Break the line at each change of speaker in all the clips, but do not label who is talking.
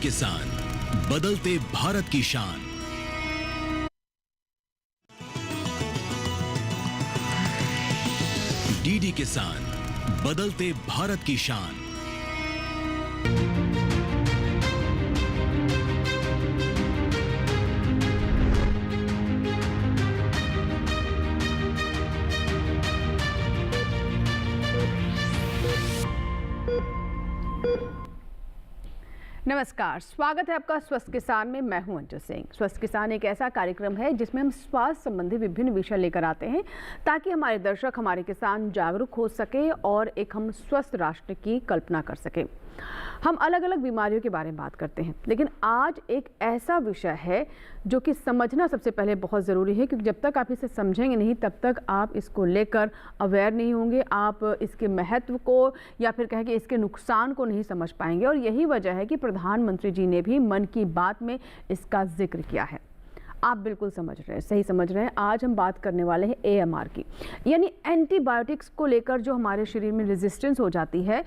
किसान, बदलते भारत की शान। डीडी किसान, बदलते भारत की शान।
नमस्कार, स्वागत है आपका स्वस्थ किसान में। मैं हूं अंजू सिंह। स्वस्थ किसान एक ऐसा कार्यक्रम है जिसमें हम स्वास्थ्य संबंधी विभिन्न विषय लेकर आते हैं ताकि हमारे दर्शक, हमारे किसान जागरूक हो सके और एक हम स्वस्थ राष्ट्र की कल्पना कर सके। हम अलग अलग बीमारियों के बारे में बात करते हैं, लेकिन आज एक ऐसा विषय है जो कि समझना सबसे पहले बहुत ज़रूरी है, क्योंकि जब तक आप इसे समझेंगे नहीं तब तक आप इसको लेकर अवेयर नहीं होंगे, आप इसके महत्व को या फिर कहें कि इसके नुकसान को नहीं समझ पाएंगे। और यही वजह है कि प्रधानमंत्री जी ने भी मन की बात में इसका जिक्र किया है। आप बिल्कुल समझ रहे हैं, सही समझ रहे हैं। आज हम बात करने वाले हैं AMR की, यानी एंटीबायोटिक्स को लेकर जो हमारे शरीर में रेजिस्टेंस हो जाती है।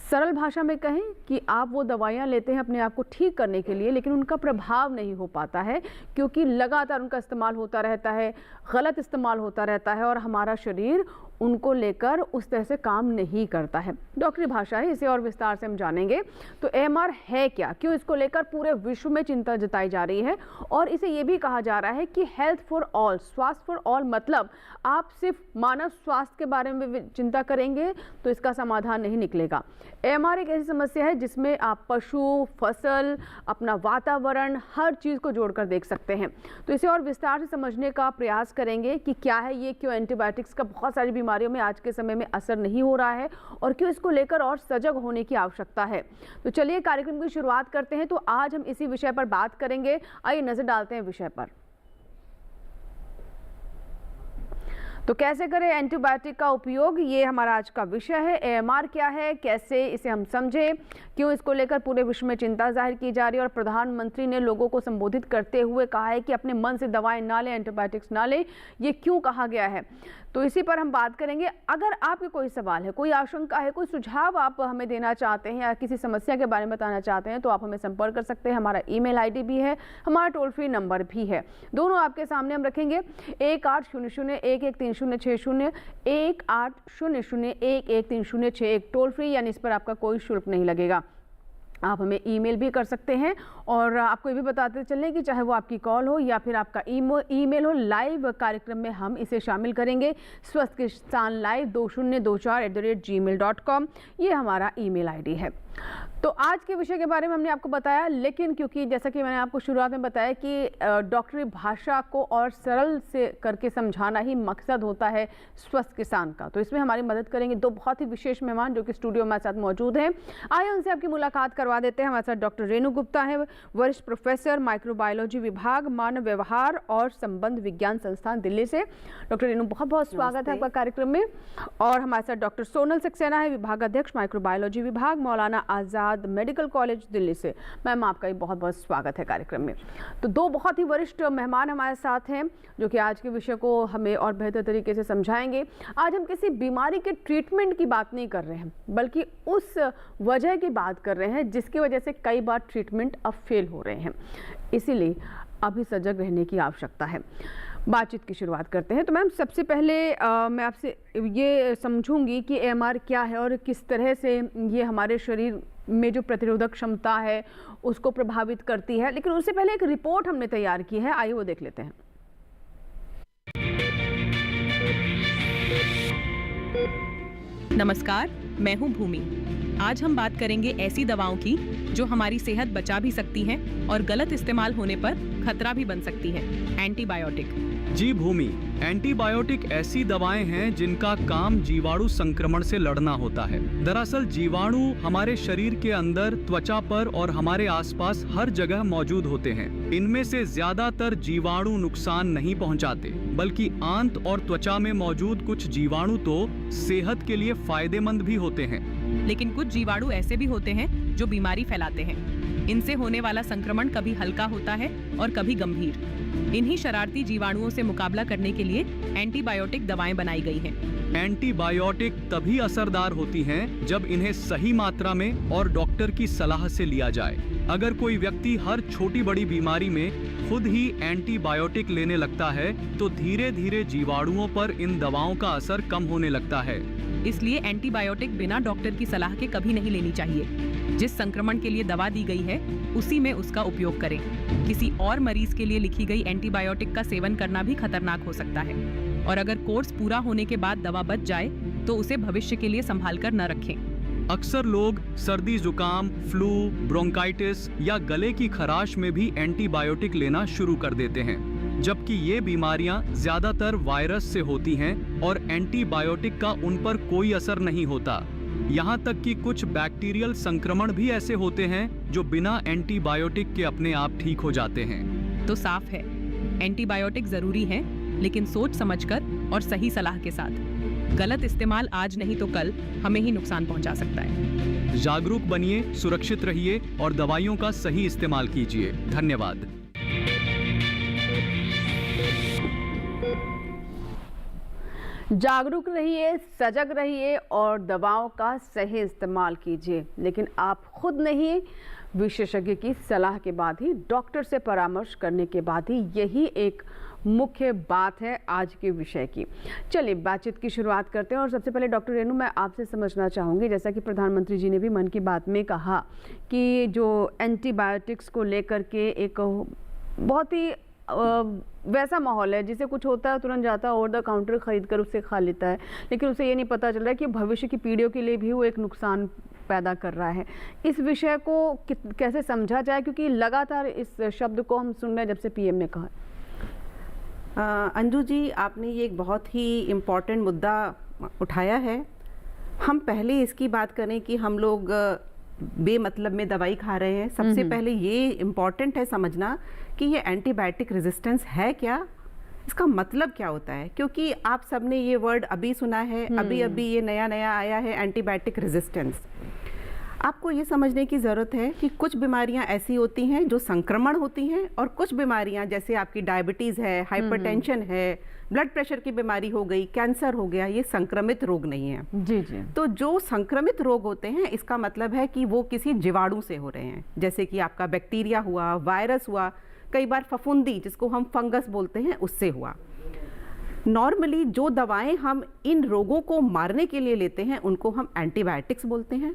सरल भाषा में कहें कि आप वो दवाइयाँ लेते हैं अपने आप को ठीक करने के लिए, लेकिन उनका प्रभाव नहीं हो पाता है क्योंकि लगातार उनका इस्तेमाल होता रहता है, गलत इस्तेमाल होता रहता है और हमारा शरीर उनको लेकर उस तरह से काम नहीं करता है। डॉक्टरी भाषा है, इसे और विस्तार से हम जानेंगे। तो AMR है क्या, क्यों इसको लेकर पूरे विश्व में चिंता जताई जा रही है, और इसे ये भी कहा जा रहा है कि हेल्थ फॉर ऑल, स्वास्थ्य फॉर ऑल, मतलब आप सिर्फ मानव स्वास्थ्य के बारे में चिंता करेंगे तो इसका समाधान नहीं निकलेगा। AMR एक ऐसी समस्या है जिसमें आप पशु, फसल, अपना वातावरण, हर चीज़ को जोड़कर देख सकते हैं। तो इसे और विस्तार से समझने का प्रयास करेंगे कि क्या है ये, क्यों एंटीबायोटिक्स का बहुत सारी बीमारियों में आज के समय में असर नहीं हो रहा है और क्यों इसको लेकर और सजग होने की आवश्यकता है। तो चलिए कार्यक्रम की शुरुआत करते हैं। तो आज हम इसी विषय पर बात करेंगे। आइए नजर डालते हैं विषय पर। तो कैसे करें एंटीबायोटिक का उपयोग, ये हमारा आज का विषय है। AMR क्या है, कैसे इसे हम समझें, क्यों इसको लेकर पूरे विश्व में चिंता जाहिर की जा रही है और प्रधानमंत्री ने लोगों को संबोधित करते हुए कहा है कि अपने मन से दवाएं ना लें, एंटीबायोटिक्स ना लें, ये क्यों कहा गया है। तो इसी पर हम बात करेंगे। अगर आपके कोई सवाल है, कोई आशंका है, कोई सुझाव आप हमें देना चाहते हैं या किसी समस्या के बारे में बताना चाहते हैं तो आप हमें संपर्क कर सकते हैं। हमारा email ID भी है, हमारा टोल फ्री नंबर भी है, दोनों आपके सामने हम रखेंगे। 1800-113060, 1800-113061 टोल फ्री, यानी इस पर आपका कोई शुल्क नहीं लगेगा। आप हमें ईमेल भी कर सकते हैं और आपको ये भी बताते चलें कि चाहे वो आपकी कॉल हो या फिर आपका ईमेल हो, लाइव कार्यक्रम में हम इसे शामिल करेंगे। स्वस्थ किसान लाइव 2024@gmail.com, ये हमारा ईमेल ID है। तो आज के विषय के बारे में हमने आपको बताया, लेकिन क्योंकि जैसा कि मैंने आपको शुरुआत में बताया कि डॉक्टरी भाषा को और सरल से करके समझाना ही मकसद होता है स्वस्थ किसान का, तो इसमें हमारी मदद करेंगे दो बहुत ही विशेष मेहमान जो कि स्टूडियो में हमारे साथ मौजूद हैं। आइए उनसे आपकी मुलाकात करवा देते हैं। हमारे साथ डॉक्टर रेणु गुप्ता है, वरिष्ठ प्रोफेसर, माइक्रोबायोलॉजी विभाग, मानव व्यवहार और संबंध विज्ञान संस्थान, दिल्ली से। डॉक्टर रेणु, बहुत बहुत स्वागत है आपका कार्यक्रम में। और हमारे साथ डॉक्टर सोनल सक्सेना है, विभाग अध्यक्ष, माइक्रोबायोलॉजी विभाग, मौलाना आज़ाद मेडिकल कॉलेज, दिल्ली से। मैम, आपका भी बहुत बहुत स्वागत है कार्यक्रम में। तो दो बहुत ही वरिष्ठ मेहमान हमारे साथ हैं जो कि आज के विषय को हमें और बेहतर तरीके से समझाएंगे। आज हम किसी बीमारी के ट्रीटमेंट की बात नहीं कर रहे हैं, बल्कि उस वजह की बात कर रहे हैं जिसकी वजह से कई बार ट्रीटमेंट अब फेल हो रहे हैं। इसीलिए अभी सजग रहने की आवश्यकता है। बातचीत की शुरुआत करते हैं। तो मैम, सबसे पहले मैं आपसे ये समझूंगी कि AMR क्या है और किस तरह से ये हमारे शरीर में जो प्रतिरोधक क्षमता है उसको प्रभावित करती है। लेकिन उससे पहले एक रिपोर्ट हमने तैयार की है, आइए वो देख लेते हैं।
नमस्कार, मैं हूं भूमि। आज हम बात करेंगे ऐसी दवाओं की जो हमारी सेहत बचा भी सकती हैं और गलत इस्तेमाल होने पर खतरा भी बन सकती है, एंटीबायोटिक।
जी भूमि, एंटीबायोटिक ऐसी दवाएं हैं जिनका काम जीवाणु संक्रमण से लड़ना होता है। दरअसल जीवाणु हमारे शरीर के अंदर, त्वचा पर और हमारे आसपास हर जगह मौजूद होते हैं। इनमें से ज्यादातर जीवाणु नुकसान नहीं पहुंचाते, बल्कि आंत और त्वचा में मौजूद कुछ जीवाणु तो सेहत के लिए फायदेमंद भी होते हैं।
लेकिन कुछ जीवाणु ऐसे भी होते हैं जो बीमारी फैलाते हैं। इनसे होने वाला संक्रमण कभी हल्का होता है और कभी गंभीर। इन्हीं शरारती जीवाणुओं से मुकाबला करने के लिए एंटीबायोटिक दवाएं बनाई गई हैं।
एंटीबायोटिक तभी असरदार होती हैं जब इन्हें सही मात्रा में और डॉक्टर की सलाह से लिया जाए। अगर कोई व्यक्ति हर छोटी बड़ी बीमारी में खुद ही एंटीबायोटिक लेने लगता है तो धीरे धीरे जीवाणुओं पर इन दवाओं का असर कम होने लगता है।
इसलिए एंटीबायोटिक बिना डॉक्टर की सलाह के कभी नहीं लेनी चाहिए। जिस संक्रमण के लिए दवा दी गई है उसी में उसका उपयोग करें। किसी और मरीज के लिए लिखी गई एंटीबायोटिक का सेवन करना भी खतरनाक हो सकता है और अगर कोर्स पूरा होने के बाद दवा बच जाए तो उसे भविष्य के लिए संभाल कर न रखें।
अक्सर लोग सर्दी जुकाम, फ्लू, ब्रोंकाइटिस या गले की खराश में भी एंटीबायोटिक लेना शुरू कर देते हैं, जबकि ये बीमारियां ज्यादातर वायरस से होती हैं और एंटीबायोटिक का उन पर कोई असर नहीं होता। यहाँ तक कि कुछ बैक्टीरियल संक्रमण भी ऐसे होते हैं जो बिना एंटीबायोटिक के अपने आप ठीक हो जाते हैं।
तो साफ है, एंटीबायोटिक जरूरी है, लेकिन सोच समझकर और सही सलाह के साथ। गलत इस्तेमाल आज नहीं तो कल हमें ही नुकसान पहुंचा सकता है।
जागरूक बनिए, सुरक्षित रहिए और दवाइयों का सही इस्तेमाल कीजिए। धन्यवाद।
जागरूक रहिए, सजग रहिए और दवाओं का सही इस्तेमाल कीजिए, लेकिन आप खुद नहीं, विशेषज्ञ की सलाह के बाद ही, डॉक्टर से परामर्श करने के बाद ही, यही एक मुख्य बात है आज के विषय की। चलिए बातचीत की शुरुआत करते हैं और सबसे पहले डॉक्टर रेणु, मैं आपसे समझना चाहूँगी, जैसा कि प्रधानमंत्री जी ने भी मन की बात में कहा कि जो एंटीबायोटिक्स को लेकर के एक बहुत ही वैसा माहौल है, जिसे कुछ होता है तुरंत जाता है ओवर द काउंटर खरीद कर उसे खा लेता है, लेकिन उसे ये नहीं पता चल रहा है कि भविष्य की पीढ़ियों के लिए भी वो एक नुकसान पैदा कर रहा है। इस विषय को कैसे समझा जाए, क्योंकि लगातार इस शब्द को हम सुन रहे हैं जब से पीएम ने कहा।
अंजू जी, आपने ये एक बहुत ही इम्पॉर्टेंट मुद्दा उठाया है। हम पहले इसकी बात करें कि हम लोग बेमतलब में दवाई खा रहे हैं। सबसे पहले ये इम्पॉर्टेंट है समझना कि ये एंटीबायोटिक रेजिस्टेंस है क्या, इसका मतलब क्या होता है, क्योंकि आप सबने ये वर्ड अभी सुना है, अभी अभी ये नया नया आया है एंटीबायोटिक रेजिस्टेंस। आपको ये समझने की ज़रूरत है कि कुछ बीमारियां ऐसी होती हैं जो संक्रमण होती हैं और कुछ बीमारियां जैसे आपकी डायबिटीज़ है, हाइपरटेंशन है, ब्लड प्रेशर की बीमारी हो गई, कैंसर हो गया, ये संक्रमित रोग नहीं है।
जी जी।
तो जो संक्रमित रोग होते हैं इसका मतलब है कि वो किसी जीवाणु से हो रहे हैं, जैसे कि आपका बैक्टीरिया हुआ, वायरस हुआ, कई बार फफूंदी जिसको हम फंगस बोलते हैं उससे हुआ। नॉर्मली जो दवाएं हम इन रोगों को मारने के लिए लेते हैं उनको हम एंटीबायोटिक्स बोलते हैं।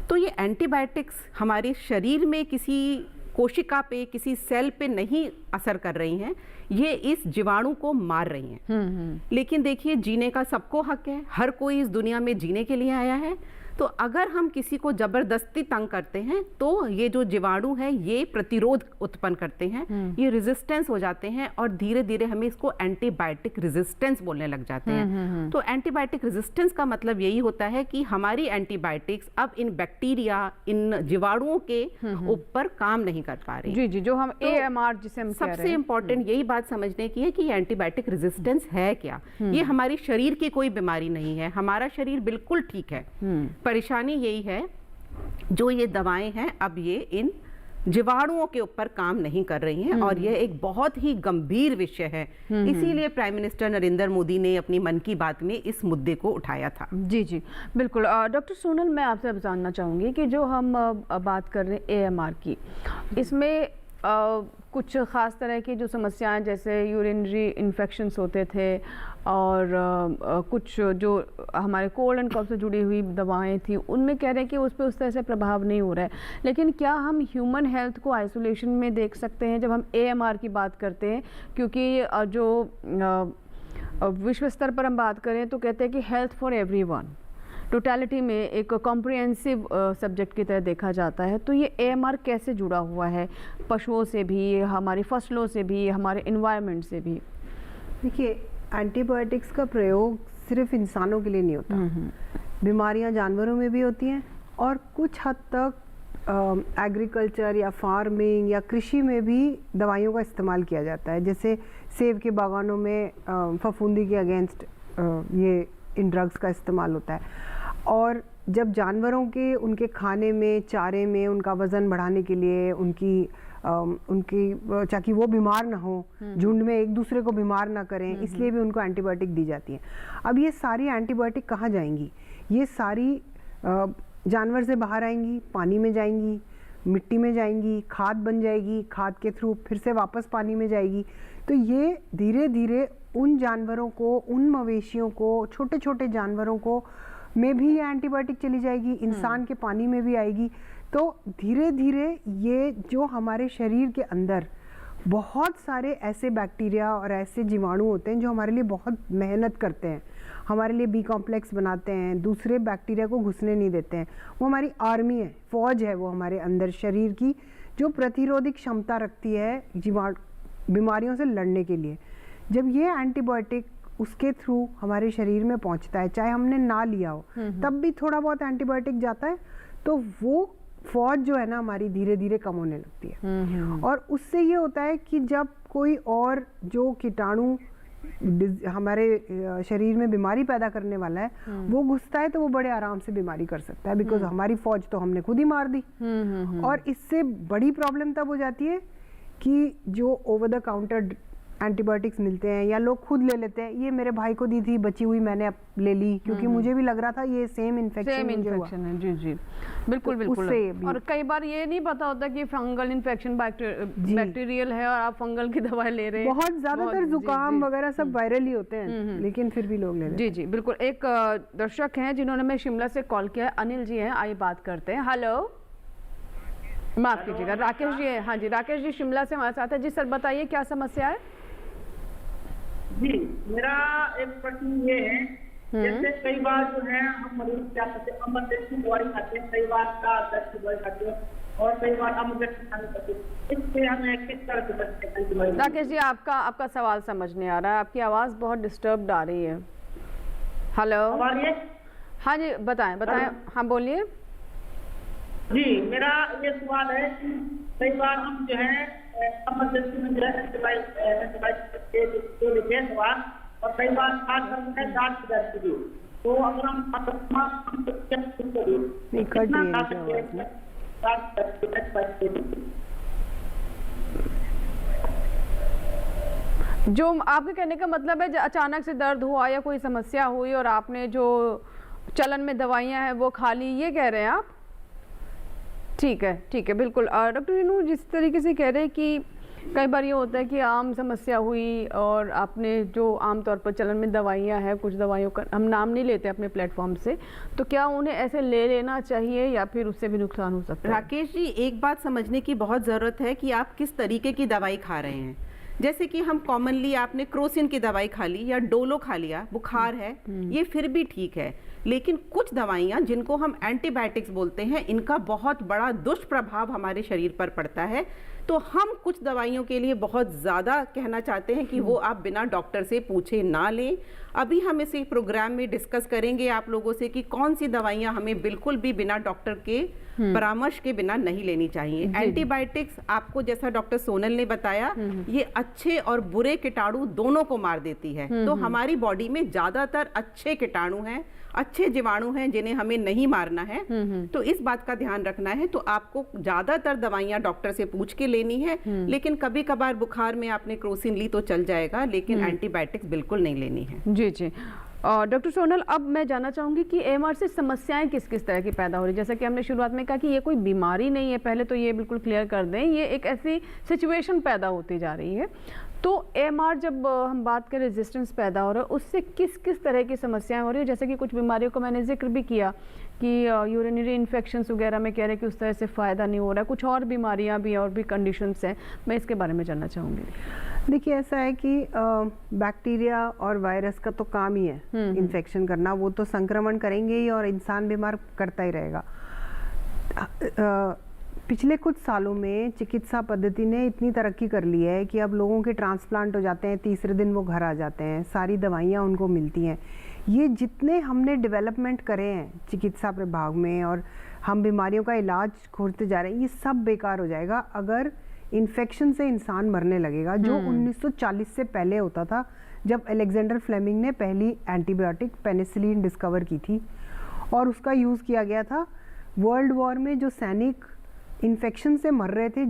तो ये एंटीबायोटिक्स हमारे शरीर में किसी कोशिका पे, किसी सेल पे नहीं असर कर रही हैं, ये इस जीवाणु को मार रही हैं। लेकिन देखिए, जीने का सबको हक है, हर कोई इस दुनिया में जीने के लिए आया है। तो अगर हम किसी को जबरदस्ती तंग करते हैं तो ये जो जीवाणु है ये प्रतिरोध उत्पन्न करते हैं, ये रेजिस्टेंस हो जाते हैं और धीरे धीरे हमें इसको एंटीबायोटिक रेजिस्टेंस बोलने लग जाते हैं। तो एंटीबायोटिक रेजिस्टेंस का मतलब यही होता है कि हमारी एंटीबायोटिक्स अब इन बैक्टीरिया, इन जीवाणुओं के ऊपर काम नहीं कर पा रही।
जी जी, जो हम AMR जिसे हम कह रहे हैं।
सबसे इम्पोर्टेंट यही बात समझने की है कि एंटीबायोटिक रेजिस्टेंस है क्या। ये हमारी शरीर की कोई बीमारी नहीं है, हमारा शरीर बिल्कुल ठीक है। परेशानी यही है जो ये दवाएं हैं अब ये इन जीवाणुओं के ऊपर काम नहीं कर रही हैं और यह एक बहुत ही गंभीर विषय है। इसीलिए प्राइम मिनिस्टर नरेंद्र मोदी ने अपनी मन की बात में इस मुद्दे को उठाया था।
जी जी बिल्कुल। डॉक्टर सोनल, मैं आपसे अब जानना चाहूँगी कि जो हम बात कर रहे हैं AMR की, इसमें कुछ ख़ास तरह की जो समस्याएं जैसे यूरिनरी इन्फेक्शंस होते थे और कुछ जो हमारे कोल्ड एंड कफ से जुड़ी हुई दवाएं थी, उनमें कह रहे हैं कि उस पर उस तरह से प्रभाव नहीं हो रहा है। लेकिन क्या हम ह्यूमन हेल्थ को आइसोलेशन में देख सकते हैं जब हम AMR की बात करते हैं? क्योंकि जो विश्व स्तर पर हम बात करें तो कहते हैं कि हेल्थ फॉर एवरीवन टोटलिटी में एक कॉम्प्रिहेंसिव सब्जेक्ट की तरह देखा जाता है। तो ये AMR कैसे जुड़ा हुआ है पशुओं से भी, हमारी फसलों से भी, हमारे इन्वायरमेंट से भी?
देखिए, एंटीबायोटिक्स का प्रयोग सिर्फ इंसानों के लिए नहीं होता, बीमारियां जानवरों में भी होती हैं और कुछ हद तक एग्रीकल्चर या फार्मिंग या कृषि में भी दवाइयों का इस्तेमाल किया जाता है। जैसे सेब के बागानों में फफूंदी के अगेंस्ट ये इन ड्रग्स का इस्तेमाल होता है। और जब जानवरों के उनके खाने में, चारे में उनका वज़न बढ़ाने के लिए उनकी ताकि वो बीमार ना हो, झुंड में एक दूसरे को बीमार ना करें, इसलिए भी उनको एंटीबायोटिक दी जाती है। अब ये सारी एंटीबायोटिक कहाँ जाएंगी? ये सारी जानवर से बाहर आएंगी, पानी में जाएंगी, मिट्टी में जाएंगी, खाद बन जाएगी, खाद के थ्रू फिर से वापस पानी में जाएगी। तो ये धीरे धीरे उन जानवरों को, उन मवेशियों को, छोटे छोटे जानवरों को में भी ये एंटीबायोटिक चली जाएगी, इंसान के पानी में भी आएगी। तो धीरे धीरे ये जो हमारे शरीर के अंदर बहुत सारे ऐसे बैक्टीरिया और ऐसे जीवाणु होते हैं जो हमारे लिए बहुत मेहनत करते हैं, हमारे लिए बी कॉम्प्लेक्स बनाते हैं, दूसरे बैक्टीरिया को घुसने नहीं देते हैं। वो हमारी आर्मी है, फौज है वो हमारे अंदर शरीर की, जो प्रतिरोधक क्षमता रखती है बीमारियों से लड़ने के लिए। जब ये एंटीबायोटिक उसके थ्रू हमारे शरीर में पहुंचता है, चाहे हमने ना लिया हो, तब भी थोड़ा बहुत एंटीबायोटिक जाता है, तो वो फौज जो है ना हमारी धीरे धीरे कम होने लगती है। और उससे ये होता है कि जब कोई और जो कीटाणु हमारे शरीर में बीमारी पैदा करने वाला है वो घुसता है, तो वो बड़े आराम से बीमारी कर सकता है, बिकॉज हमारी फौज तो हमने खुद ही मार दी। और इससे बड़ी प्रॉब्लम तब हो जाती है कि जो ओवर द काउंटर एंटीबायोटिक्स मिलते हैं या लोग खुद ले लेते हैं, ये मेरे भाई को दी थी बची हुई, मैंने अब ले ली क्योंकि मुझे भी लग रहा था ये सेम इन्फेक्शन
है। जी जी बिल्कुल बिल्कुल। और कई बार ये नहीं पता होता कि फंगल इन्फेक्शन बैक्टीरियल है और आप फंगल की दवाई ले रहे हैं।
बहुत ज्यादातर जुकाम वगैरह सब वायरल ही होते हैं, लेकिन फिर भी लोग ले रहे हैं।
जी जी बिल्कुल। एक दर्शक हैं जिन्होंने मैं शिमला से कॉल किया है, अनिल जी हैं, आइए बात करते हैं। हेलो, माफ कीजिएगा, राकेश जी है। हाँ जी, राकेश जी शिमला से हमारे साथ है। जी सर बताइए क्या समस्या है?
जी, मेरा एक प्रश्न ये है, जैसे कई बार जो है हम मरीज क्या करते हैं, अमरजेंसी दवाई खाते हैं, कई बार का दर्द की दवाई खाते हैं और कई बार अमरजेंसी खाने खाते हैं, इससे हमें किस तरह से बच सकते हैं?
राकेश जी आपका सवाल समझ नहीं आ रहा है, आपकी आवाज़ बहुत डिस्टर्ब्ड आ रही है। हेलो, हाँ जी बताएं। हाँ बोलिए।
जी, मेरा ये सवाल है कि कई बार हम जो है इमरजेंसी में जो है एंटीबायोटिक देते हैं दवा, और कई बार खासकर में दांत की दर्द की, तो अगर हम
जो आपके कहने का मतलब है अचानक से दर्द हुआ या कोई समस्या हुई और आपने जो चलन में दवाइयाँ हैं वो खा ली, ये कह रहे हैं आप? ठीक है बिल्कुल। डॉक्टर रेनू जिस तरीके से कह रहे हैं कि कई बार ये होता है कि आम समस्या हुई और आपने जो आमतौर पर चलन में दवाइयाँ हैं, कुछ दवाइयों का हम नाम नहीं लेते अपने प्लेटफॉर्म से, तो क्या उन्हें ऐसे ले लेना चाहिए या फिर उससे भी नुकसान हो सकता है?
राकेश जी, एक बात समझने की बहुत ज़रूरत है कि आप किस तरीके की दवाई खा रहे हैं। जैसे कि हम कॉमनली आपने क्रोसिन की दवाई खा ली या डोलो खा लिया, बुखार है, ये फिर भी ठीक है। लेकिन कुछ दवाइयाँ जिनको हम एंटीबायोटिक्स बोलते हैं, इनका बहुत बड़ा दुष्प्रभाव हमारे शरीर पर पड़ता है। तो हम कुछ दवाइयों के लिए बहुत ज़्यादा कहना चाहते हैं कि वो आप बिना डॉक्टर से पूछे ना लें। अभी हम इस प्रोग्राम में डिस्कस करेंगे आप लोगों से कि कौन सी दवाइयाँ हमें बिल्कुल भी बिना डॉक्टर के परामर्श के बिना नहीं लेनी चाहिए। एंटीबायोटिक्स आपको जैसा डॉक्टर सोनल ने बताया, ये अच्छे और बुरे कीटाणु दोनों को मार देती है। तो हमारी बॉडी में ज़्यादातर अच्छे कीटाणु हैं, अच्छे जीवाणु हैं जिन्हें हमें नहीं मारना है। तो इस बात का ध्यान रखना है। तो आपको ज़्यादातर दवाइयाँ डॉक्टर से पूछ के लेनी है, लेकिन कभी कभार बुखार में आपने क्रोसिन ली तो चल जाएगा, लेकिन एंटीबायोटिक्स बिल्कुल नहीं लेनी है।
जी। डॉक्टर सोनल, अब मैं जानना चाहूँगी कि एमआर से समस्याएं किस किस तरह की पैदा हो रही है? जैसा कि हमने शुरुआत में कहा कि ये कोई बीमारी नहीं है, पहले तो ये बिल्कुल क्लियर कर दें, ये एक ऐसी सिचुएशन पैदा होती जा रही है। तो एमआर जब हम बात करें रेजिस्टेंस पैदा हो रहा है, उससे किस किस तरह की समस्याएं हो रही है? जैसे कि कुछ बीमारियों को मैंने जिक्र भी किया कि यूरिनरी इन्फेक्शंस वगैरह में कह रहे हैं कि उस तरह से फ़ायदा नहीं हो रहा है, कुछ और बीमारियां भी और भी कंडीशंस हैं, मैं इसके बारे में जानना चाहूँगी।
देखिए, ऐसा है कि बैक्टीरिया और वायरस का तो काम ही है इन्फेक्शन करना, वो तो संक्रमण करेंगे ही और इंसान बीमार करता ही रहेगा। पिछले कुछ सालों में चिकित्सा पद्धति ने इतनी तरक्की कर ली है कि अब लोगों के ट्रांसप्लांट हो जाते हैं, तीसरे दिन वो घर आ जाते हैं, सारी दवाइयाँ उनको मिलती हैं। ये जितने हमने डेवलपमेंट करे हैं चिकित्सा प्रभाग में और हम बीमारियों का इलाज खोजते जा रहे हैं, ये सब बेकार हो जाएगा अगर इन्फेक्शन से इंसान मरने लगेगा, जो 1940 से पहले होता था, जब अलेक्जेंडर फ्लेमिंग ने पहली एंटीबायोटिक पेनिसिलिन डिस्कवर की थी। और उसका यूज़ किया गया था वर्ल्ड वॉर में। जो सैनिक इन्फेक्शन से मर रहे थे,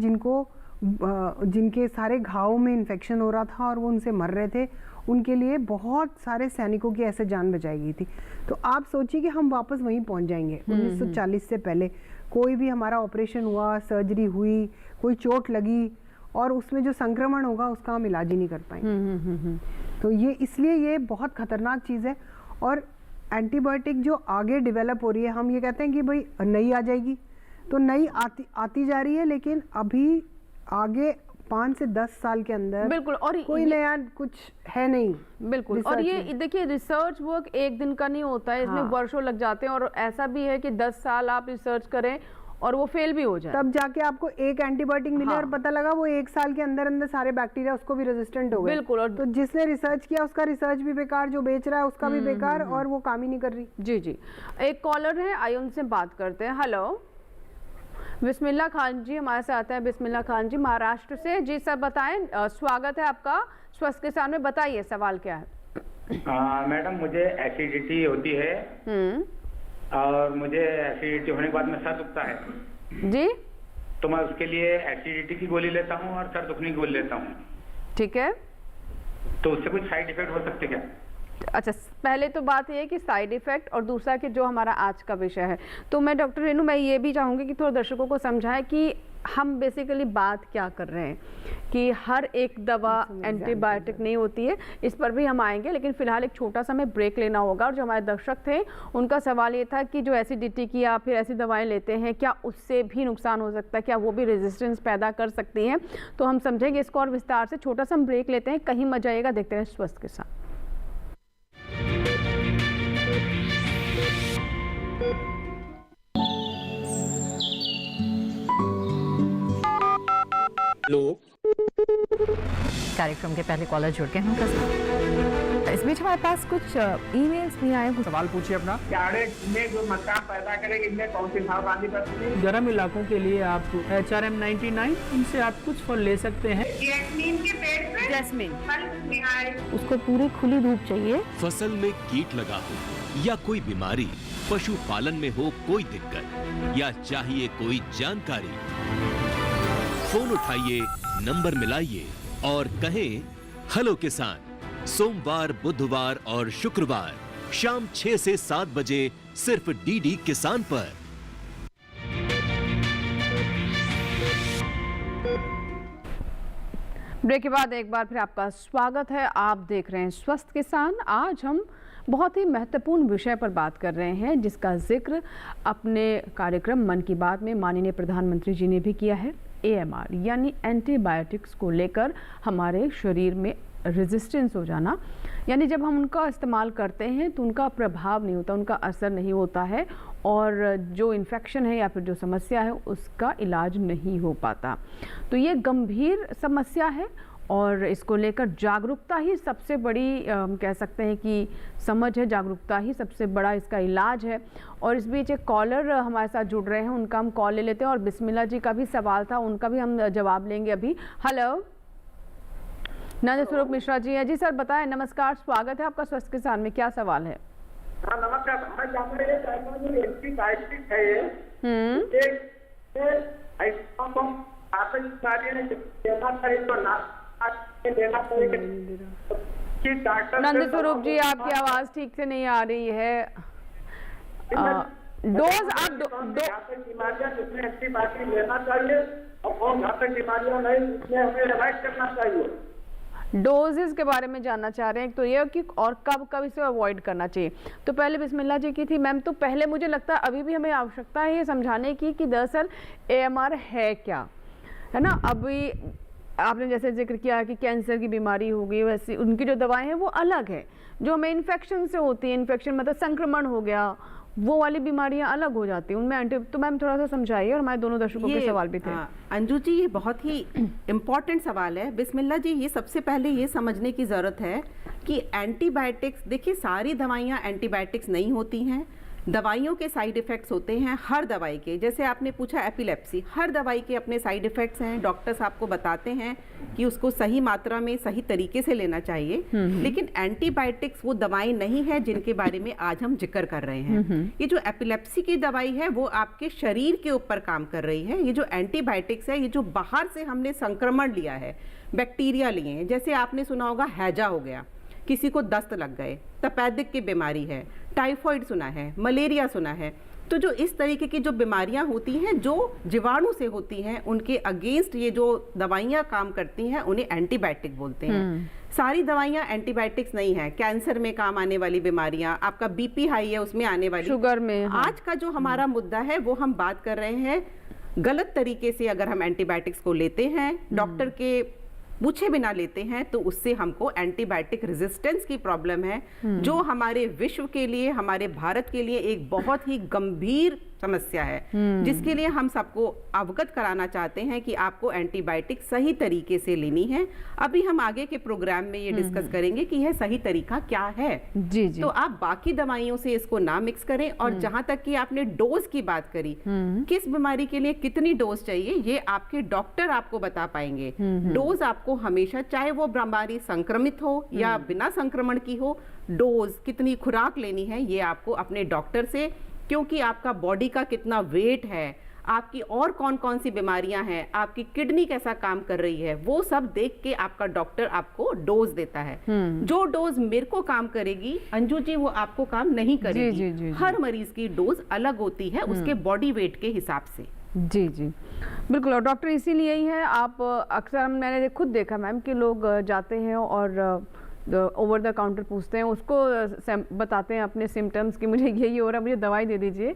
जिनके सारे घावों में इन्फेक्शन हो रहा था और वो उनसे मर रहे थे, उनके लिए बहुत सारे सैनिकों की ऐसे जान बचाई गई थी। तो आप सोचिए कि हम वापस वहीं पहुंच जाएंगे 1940 से पहले। कोई भी हमारा ऑपरेशन हुआ, सर्जरी हुई, कोई चोट लगी और उसमें जो संक्रमण होगा उसका हम इलाज ही नहीं कर पाएंगे। तो ये इसलिए ये बहुत खतरनाक चीज़ है। और एंटीबायोटिक जो आगे डेवलप हो रही है, हम ये कहते हैं कि भाई नई आ जाएगी, तो नई आती जा रही है, लेकिन अभी आगे 5 से 10 साल के अंदर
बिल्कुल और
कोई नया कुछ है नहीं।
बिल्कुल। और ये देखिए रिसर्च वर्क एक दिन का नहीं होता है, इसमें वर्षों लग जाते हैं। और ऐसा भी है कि 10 साल आप रिसर्च करें और वो फेल भी हो जाए, तब
जाके आपको एक एंटीबायोटिक मिले और पता लगा वो 1 साल के अंदर अंदर सारे बैक्टीरिया उसको भी रेजिस्टेंट हो गए।
बिल्कुल। और
तो जिसने रिसर्च किया उसका रिसर्च भी बेकार, जो बेच रहा है उसका भी बेकार, और वो काम ही नहीं कर रही।
जी जी। एक कॉलर है, आइए उनसे बात करते हैं। हेलो, बिस्मिल्लाह खान जी हमारे साथ हैं। बिस्मिल्लाह खान जी महाराष्ट्र से। जी सर बताएं, स्वागत है आपका स्वस्थ किसान में। बताइए सवाल क्या है।
मैडम मुझे एसिडिटी होती है और मुझे एसिडिटी होने के बाद में सर दुखता है
जी,
तो मैं उसके लिए एसिडिटी की गोली लेता हूँ और सर दुखने की गोली लेता हूँ।
ठीक है,
तो उससे कुछ साइड इफेक्ट हो सकते क्या?
अच्छा, पहले तो बात ये है कि साइड इफेक्ट, और दूसरा कि जो हमारा आज का विषय है। तो मैं डॉक्टर रेनू, मैं ये भी चाहूँगी कि थोड़ा दर्शकों को समझाएं कि हम बेसिकली बात क्या कर रहे हैं, कि हर एक दवा एंटीबायोटिक नहीं होती है। इस पर भी हम आएंगे, लेकिन फिलहाल एक छोटा सा हमें ब्रेक लेना होगा। और जो हमारे दर्शक थे उनका सवाल ये था कि जो एसिडिटी की या फिर ऐसी दवाएं लेते हैं, क्या उससे भी नुकसान हो सकता है, क्या वो भी रेजिस्टेंस पैदा कर सकती हैं? तो हम समझेंगे इसको और विस्तार से। छोटा सा हम ब्रेक लेते हैं, कहीं मत जाइएगा, देखते रहे स्वस्थ के साथ।
कार्यक्रम के पहले कॉलर जुड़ गए हैं उनका साथ। इस बीच हमारे पास कुछ ईमेल्स भी आए।
सवाल पूछिए अपना।
जाड़े में जो मक्का पैदा करेगी, इनमें कौन सी सावधानी बरतनी है?
गर्म इलाकों के लिए आप HRM 99 इनसे आप कुछ फल ले सकते हैं।
जैस्मीन के पेड़ पे
जैस्मीन
फल निहार,
उसको पूरी खुली धूप चाहिए।
फसल में कीट लगा हो या कोई बीमारी, पशुपालन में हो कोई दिक्कत या चाहिए कोई जानकारी, फोन उठाइए, नंबर मिलाइए और कहें हेलो किसान। सोमवार, बुधवार और शुक्रवार शाम 6 से 7 बजे सिर्फ डीडी किसान पर।
ब्रेक के बाद एक बार फिर आपका स्वागत है। आप देख रहे हैं स्वस्थ किसान। आज हम बहुत ही महत्वपूर्ण विषय पर बात कर रहे हैं, जिसका जिक्र अपने कार्यक्रम मन की बात में माननीय प्रधानमंत्री जी ने भी किया है। AMR यानी एंटीबायोटिक्स को लेकर हमारे शरीर में रेजिस्टेंस हो जाना, यानी जब हम उनका इस्तेमाल करते हैं तो उनका प्रभाव नहीं होता, उनका असर नहीं होता है, और जो इन्फेक्शन है या फिर जो समस्या है उसका इलाज नहीं हो पाता। तो ये गंभीर समस्या है और इसको लेकर जागरूकता ही सबसे बड़ी कह सकते हैं कि समझ है, जागरूकता ही सबसे बड़ा इसका इलाज है। और इस बीच एक कॉलर हमारे साथ जुड़ रहे हैं, उनका हम कॉल ले लेते हैं। और बिस्मिल्लाह जी का भी सवाल था, उनका भी हम जवाब लेंगे अभी। हेलो, नंद स्वरूप मिश्रा जी है। जी सर बताएं। नमस्कार, स्वागत है आपका स्वस्थ किसान में, क्या सवाल है?
हाँ नमस्कार। मैं जानना ये चाहता हूँ जो एंटीबायोटिक है ये
नंद स्वरूप जी आपकी आवाज ठीक से नहीं आ रही है। डोज आप
बीमारियां जिसमें एंटीबायोटिक लेना चाहिए और कौन घातक बीमारियां नहीं, इसमें हमें अवॉइड करना चाहिए।
डोजेस के बारे में जानना चाह रहे हैं, तो ये कि और कब कब इसे अवॉइड करना चाहिए। तो पहले बिस्मिल्लाह जी की थी मैम, तो पहले मुझे लगता है अभी भी हमें आवश्यकता है ये समझाने की कि दरअसल AMR है क्या, है ना। अभी आपने जैसे जिक्र किया कि कैंसर की बीमारी होगी, वैसे उनकी जो दवाएं हैं वो अलग है। जो हमें इन्फेक्शन से होती है, इन्फेक्शन मतलब संक्रमण हो गया, वो वाली बीमारियां अलग हो जाती हैं उनमें। तो मैम थोड़ा सा समझाइए, और हमारे दोनों दर्शकों के सवाल भी थे।
अंजू जी ये बहुत ही इम्पॉर्टेंट सवाल है। बिस्मिल्लाह जी, ये सबसे पहले ये समझने की ज़रूरत है कि एंटीबायोटिक्स, देखिए सारी दवाइयाँ एंटीबायोटिक्स नहीं होती हैं, दवाइयों के साइड इफ़ेक्ट्स होते हैं हर दवाई के। जैसे आपने पूछा एपिलेप्सी, हर दवाई के अपने साइड इफ़ेक्ट्स हैं। डॉक्टर्स आपको बताते हैं कि उसको सही मात्रा में सही तरीके से लेना चाहिए। लेकिन एंटीबायोटिक्स वो दवाई नहीं है जिनके बारे में आज हम जिक्र कर रहे हैं। ये जो एपिलेप्सी की दवाई है वो आपके शरीर के ऊपर काम कर रही है। ये जो एंटीबायोटिक्स है, ये जो बाहर से हमने संक्रमण लिया है, बैक्टीरिया लिए हैं, जैसे आपने सुना होगा हैजा हो गया, किसी को दस्त लग गए, तपेदिक की बीमारी है, टाइफॉइड सुना है, मलेरिया सुना है। तो जो इस तरीके की जो बीमारियां होती हैं जो जीवाणु से होती हैं, उनके अगेंस्ट ये जो दवाइयां काम करती हैं उन्हें एंटीबायोटिक बोलते हैं। सारी दवाइयां एंटीबायोटिक्स नहीं है। कैंसर में काम आने वाली बीमारियां, आपका बीपी हाई है उसमें आने वाली,
शुगर में, हाँ।
आज का जो हमारा मुद्दा है वो हम बात कर रहे हैं गलत तरीके से अगर हम एंटीबायोटिक्स को लेते हैं, डॉक्टर के पूछे बिना लेते हैं, तो उससे हमको एंटीबायोटिक रेजिस्टेंस की प्रॉब्लम है, जो हमारे विश्व के लिए, हमारे भारत के लिए एक बहुत ही गंभीर समस्या है, जिसके लिए हम सबको अवगत कराना चाहते हैं कि आपको एंटीबायोटिक सही तरीके से लेनी है। अभी हम आगे के प्रोग्राम में ये डिस्कस करेंगे कि यह सही तरीका क्या है।
जी जी।
तो आप बाकी दवाइयों से इसको ना मिक्स करें। और जहां तक कि आपने डोज की बात करी, किस बीमारी के लिए कितनी डोज चाहिए ये आपके डॉक्टर आपको बता पाएंगे। डोज आपको हमेशा, चाहे वो बीमारी संक्रमित हो या बिना संक्रमण की हो, डोज कितनी खुराक लेनी है ये आपको अपने डॉक्टर से, क्योंकि आपका बॉडी का कितना वेट है, आपकी और कौन कौन सी बीमारियां हैं, आपकी किडनी कैसा काम कर रही है, वो सब देख के आपका डॉक्टर आपको डोज देता है। जो डोज मेरे को काम करेगी अंजू जी, वो आपको काम नहीं करेगी।
जी, जी, जी,
हर मरीज की डोज अलग होती है उसके बॉडी वेट के हिसाब से।
जी जी बिल्कुल। और डॉक्टर इसीलिए ही है, आप अक्सर मैंने खुद देखा मैम कि लोग जाते हैं और ओवर द काउंटर पूछते हैं, उसको बताते हैं अपने सिम्टम्स कि मुझे यही हो रहा है, मुझे दवाई दे दीजिए।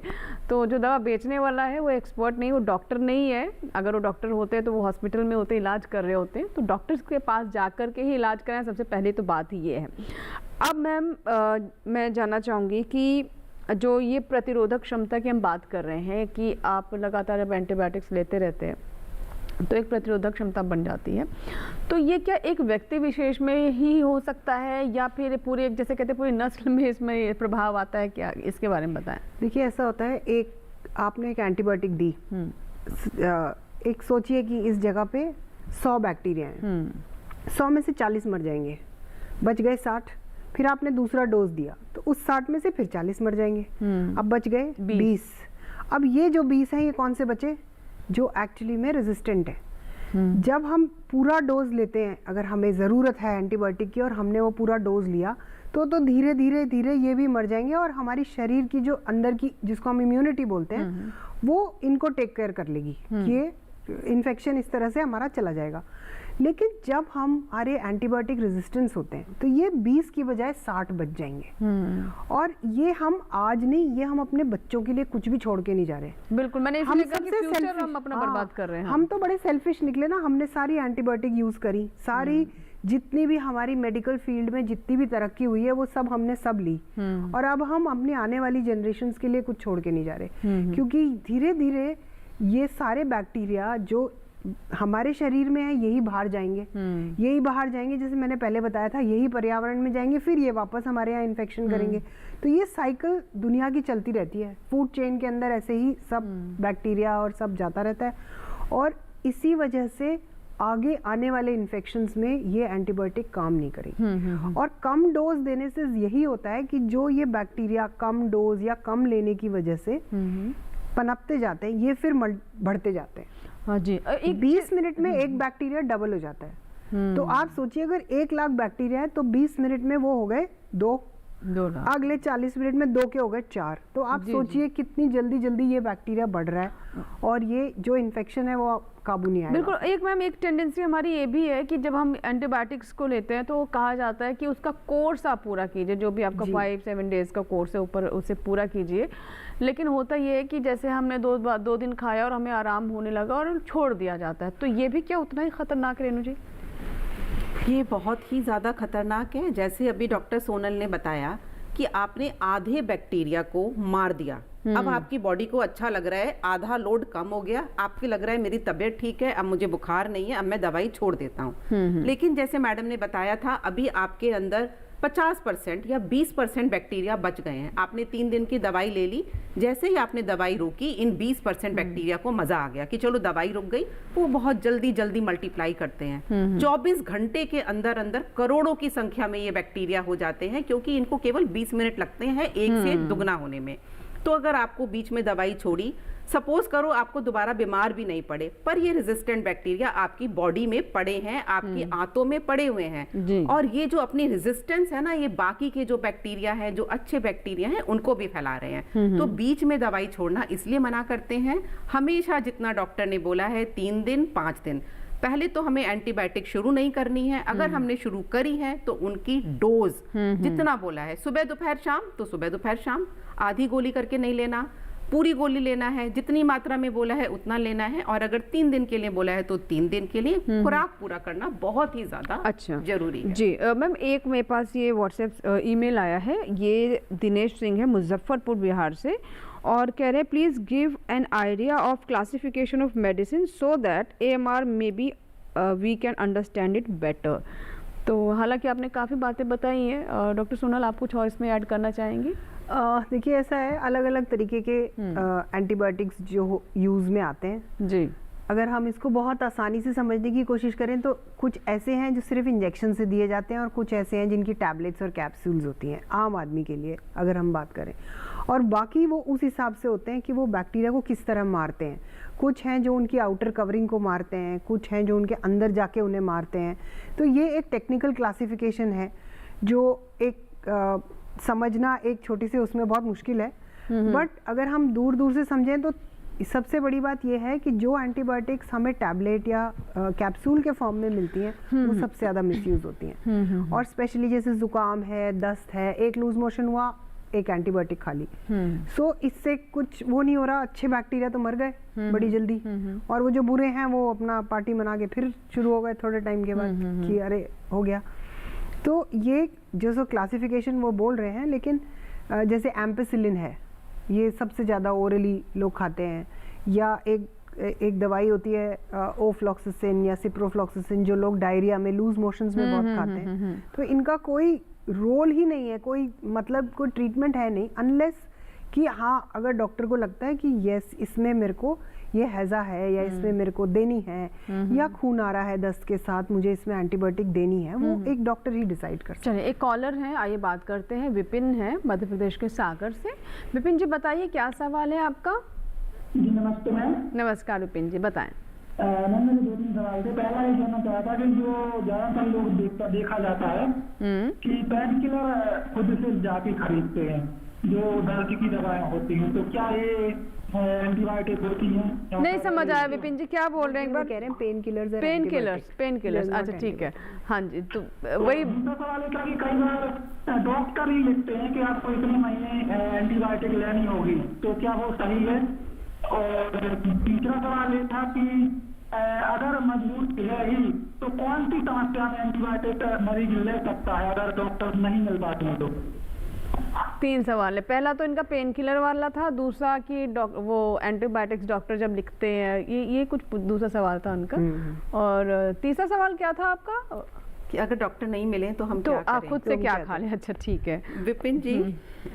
तो जो दवा बेचने वाला है वो एक्सपर्ट नहीं, वो डॉक्टर नहीं है। अगर वो डॉक्टर होते हैं तो वो हॉस्पिटल में होते, इलाज कर रहे होते हैं। तो डॉक्टर्स के पास जा कर के ही इलाज कराएं, सबसे पहले तो बात ही ये है। अब मैम मैं जानना चाहूँगी कि जो ये प्रतिरोधक क्षमता की हम बात कर रहे हैं कि आप लगातार जब एंटीबायोटिक्स लेते रहते हैं तो एक प्रतिरोधक क्षमता बन जाती है, तो ये क्या एक व्यक्ति विशेष में ही हो सकता है या फिर पूरे, जैसे कहते हैं पूरी नस्ल में इसमें प्रभाव आता है क्या? इसके बारे में बताएं।
देखिए ऐसा होता है, एक आपने एक एंटीबायोटिक दी, एक सोचिए कि इस जगह पे 100 बैक्टीरिया हैं, 100 में से 40 मर जाएंगे, बच गए 60। फिर आपने दूसरा डोज दिया तो उस 60 में से फिर 40 मर जाएंगे, अब बच गए 20। अब ये जो 20 हैं ये कौन से बचे? जो एक्चुअली में रेजिस्टेंट है। जब हम पूरा डोज लेते हैं, अगर हमें ज़रूरत है एंटीबायोटिक की और हमने वो पूरा डोज लिया, तो धीरे धीरे धीरे ये भी मर जाएंगे और हमारी शरीर की जो अंदर की, जिसको हम इम्यूनिटी बोलते हैं, वो इनको टेक केयर कर लेगी कि ये इन्फेक्शन इस तरह से हमारा चला जाएगा। लेकिन जब हमारे एंटीबायोटिक रेजिस्टेंस होते हैं तो ये 20 की बजाय 60 बच जाएंगे। और ये हम आज नहीं, ये हम अपने बच्चों के लिए कुछ भी छोड़ के नहीं जा रहे।
बिल्कुल, मैंने
हम
सबसे फ्यूचर हम अपना बर्बाद कर रहे हैं।
हम तो बड़े सेल्फिश निकले ना, हमने सारी एंटीबायोटिक यूज करी, सारी जितनी भी हमारी मेडिकल फील्ड में जितनी भी तरक्की हुई है वो सब हमने सब ली, और अब हम अपनी आने वाली जनरेशन्स के लिए कुछ छोड़ के नहीं जा रहे, क्योंकि धीरे धीरे ये सारे बैक्टीरिया जो हमारे शरीर में है यही बाहर जाएंगे, यही बाहर जाएंगे, जैसे मैंने पहले बताया था, यही पर्यावरण में जाएंगे, फिर ये वापस हमारे यहाँ इन्फेक्शन करेंगे। तो ये साइकिल दुनिया की चलती रहती है, फूड चेन के अंदर ऐसे ही सब बैक्टीरिया और सब जाता रहता है। और इसी वजह से आगे आने वाले इन्फेक्शंस में ये एंटीबायोटिक काम नहीं करेगी। और कम डोज देने से यही होता है कि जो ये बैक्टीरिया कम डोज या कम लेने की वजह से पनपते जाते हैं, ये फिर बढ़ते जाते हैं।
हाँ जी,
20 मिनट में एक बैक्टीरिया डबल हो जाता है। तो आप सोचिए अगर 1 लाख बैक्टीरिया है तो 20 मिनट में वो हो गए 2 लाख, अगले 40 मिनट में 2 के हो गए 4। तो आप सोचिए कितनी जल्दी जल्दी ये बैक्टीरिया बढ़ रहा है और ये जो इन्फेक्शन है वो काबू नहीं आएगा।
बिल्कुल। एक मैम एक टेंडेंसी हमारी ये भी है कि जब हम एंटीबायोटिक्स को लेते हैं तो कहा जाता है कि उसका कोर्स आप पूरा कीजिए, जो भी आपका 5-7 डेज का कोर्स है ऊपर उसे पूरा कीजिए। लेकिन होता ये है कि जैसे हमने 2 दिन खाया और हमें आराम होने लगा और छोड़ दिया जाता है, तो ये भी क्या उतना ही खतरनाक रेणु जी?
ये बहुत ही ज़्यादा खतरनाक है। जैसे अभी डॉक्टर सोनल ने बताया कि आपने आधे बैक्टीरिया को मार दिया, अब आपकी बॉडी को अच्छा लग रहा है, आधा लोड कम हो गया, आपको लग रहा है मेरी तबीयत ठीक है, अब मुझे बुखार नहीं है, अब मैं दवाई छोड़ देता हूँ। लेकिन जैसे मैडम ने बताया था, अभी आपके अंदर 50% या 20% बैक्टीरिया बच गए हैं। आपने 3 दिन की दवाई ले ली, जैसे ही आपने दवाई रोकी, इन 20% बैक्टीरिया को मजा आ गया कि चलो दवाई रुक गई। वो बहुत जल्दी जल्दी मल्टीप्लाई करते हैं। 24 घंटे के अंदर अंदर करोड़ों की संख्या में ये बैक्टीरिया हो जाते हैं, क्योंकि इनको केवल 20 मिनट लगते हैं एक से दुगना होने में। तो अगर आपको बीच में दवाई छोड़ी, सपोज करो आपको दोबारा बीमार भी नहीं पड़े, पर ये रेजिस्टेंट बैक्टीरिया आपकी बॉडी में पड़े हैं, आपकी आंतों में पड़े हुए हैं, और ये जो अपनी रेजिस्टेंस है ना, ये बाकी के जो बैक्टीरिया हैं, जो अच्छे बैक्टीरिया हैं, उनको भी फैला रहे हैं। तो बीच में दवाई छोड़ना इसलिए मना करते हैं। हमेशा जितना डॉक्टर ने बोला है 3 दिन 5 दिन पहले तो हमें एंटीबायोटिक शुरू नहीं करनी है। अगर हमने शुरू करी है तो उनकी डोज जितना बोला है, सुबह दोपहर शाम, तो सुबह दोपहर शाम, आधी गोली करके नहीं लेना, पूरी गोली लेना है, जितनी मात्रा में बोला है उतना लेना है। और अगर 3 दिन के लिए बोला है तो 3 दिन के लिए खुराक पूरा करना बहुत ही ज्यादा जरूरी है।
जी मैम, एक मेरे पास ये व्हाट्सएप ईमेल आया है, ये दिनेश सिंह है मुजफ्फरपुर बिहार से, और कह रहे हैं please give an idea of classification of medicine so that AMR maybe we can understand it better. तो हालांकि आपने काफ़ी बातें बताई हैं, डॉक्टर सोनल आप कुछ और इसमें ऐड करना चाहेंगी?
देखिए ऐसा है, अलग अलग तरीके के एंटीबायोटिक्स जो यूज़ में आते हैं
जी।
अगर हम इसको बहुत आसानी से समझने की कोशिश करें तो कुछ ऐसे हैं जो सिर्फ इंजेक्शन से दिए जाते हैं, और कुछ ऐसे हैं जिनकी टैबलेट्स और कैप्सूल्स होती हैं आम आदमी के लिए अगर हम बात करें, और बाकी वो उस हिसाब से होते हैं कि वो बैक्टीरिया को किस तरह मारते हैं। कुछ हैं जो उनकी आउटर कवरिंग को मारते हैं, कुछ हैं जो उनके अंदर जाके उन्हें मारते हैं। तो ये एक टेक्निकल क्लासिफिकेशन है जो एक समझना एक छोटी सी उसमें बहुत मुश्किल है, बट अगर हम दूर दूर से समझें तो सबसे बड़ी बात यह है कि जो एंटीबायोटिक्स हमें टैबलेट या कैप्सूल के फॉर्म में मिलती हैं वो सबसे ज़्यादा मिसयूज़ होती हैं। और स्पेशली जैसे ज़ुकाम है, दस्त है, एक लूज मोशन हुआ, एक एंटीबायोटिक खा ली, सो इससे कुछ वो नहीं हो रहा, अच्छे बैक्टीरिया तो मर गए बड़ी जल्दी, और वो जो बुरे हैं वो अपना पार्टी मना के फिर शुरू हो गए थोड़े टाइम के बाद कि अरे हो गया। तो ये जो क्लासिफिकेशन वो बोल रहे हैं, लेकिन जैसे एम्पेसिलिन है, ये सबसे ज़्यादा ओरली लोग खाते हैं, या एक दवाई होती है ओफ्लॉक्सिसिन या सिप्रोफ्लॉक्सिसिन जो लोग डायरिया में, लूज मोशंस में बहुत खाते हैं। तो इनका कोई रोल ही नहीं है, कोई मतलब कोई ट्रीटमेंट है नहीं, अनलेस कि हाँ अगर डॉक्टर को लगता है कि यस इसमें मेरे को ये हैजा है या इसमें मेरे को देनी है, या खून आ रहा है दस्त के साथ, मुझे इसमें एंटीबायोटिक देनी है, वो एक डॉक्टर ही डिसाइड कर सकता है।
चलिए एक कॉलर है, आइए बात करते हैं। विपिन है मध्य प्रदेश के सागर से। विपिन जी बताइए क्या सवाल है आपका?
जी नमस्ते मैम।
नमस्कार विपिन जी, बताएं।
मैम मेरे 2-3 सवाल थे। पहला ये जानना चाहा था कि जो ज्यादातर लोग देखा जाता है कि पेन किलर खुद से जाके खरीदते हैं, जो दर्द की दवाएं होती हैं, तो क्या ये एंटीबायोटिक होती हैं?
नहीं समझ आया विपिन जी, क्या बोल रहे हैं? एक बार
कह रहे हैं पेन किलर्स।
पेन किलर्स, अच्छा ठीक है, हाँ जी। तो वही
दूसरा सवाल है कि कई बार डॉक्टर ही लिखते हैं कि आपको इतने महीने एंटीबायोटिक लेनी होगी, तो क्या वो सही है? और तीसरा सवाल ये था कि अगर मजबूर है ही तो कौन सी समस्या में एंटीबायोटिक मरीज ले सकता है अगर डॉक्टर नहीं मिल पाते हैं तो?
3 सवाल है। पहला तो इनका पेन किलर वाला था, दूसरा कि वो एंटीबायोटिक्स डॉक्टर जब लिखते हैं, ये कुछ दूसरा सवाल था उनका, और तीसरा सवाल क्या था आपका?
कि अगर डॉक्टर नहीं मिले तो हम
तो
क्या
आप
करें?
खुद से क्या खा लें? अच्छा ठीक है
विपिन जी,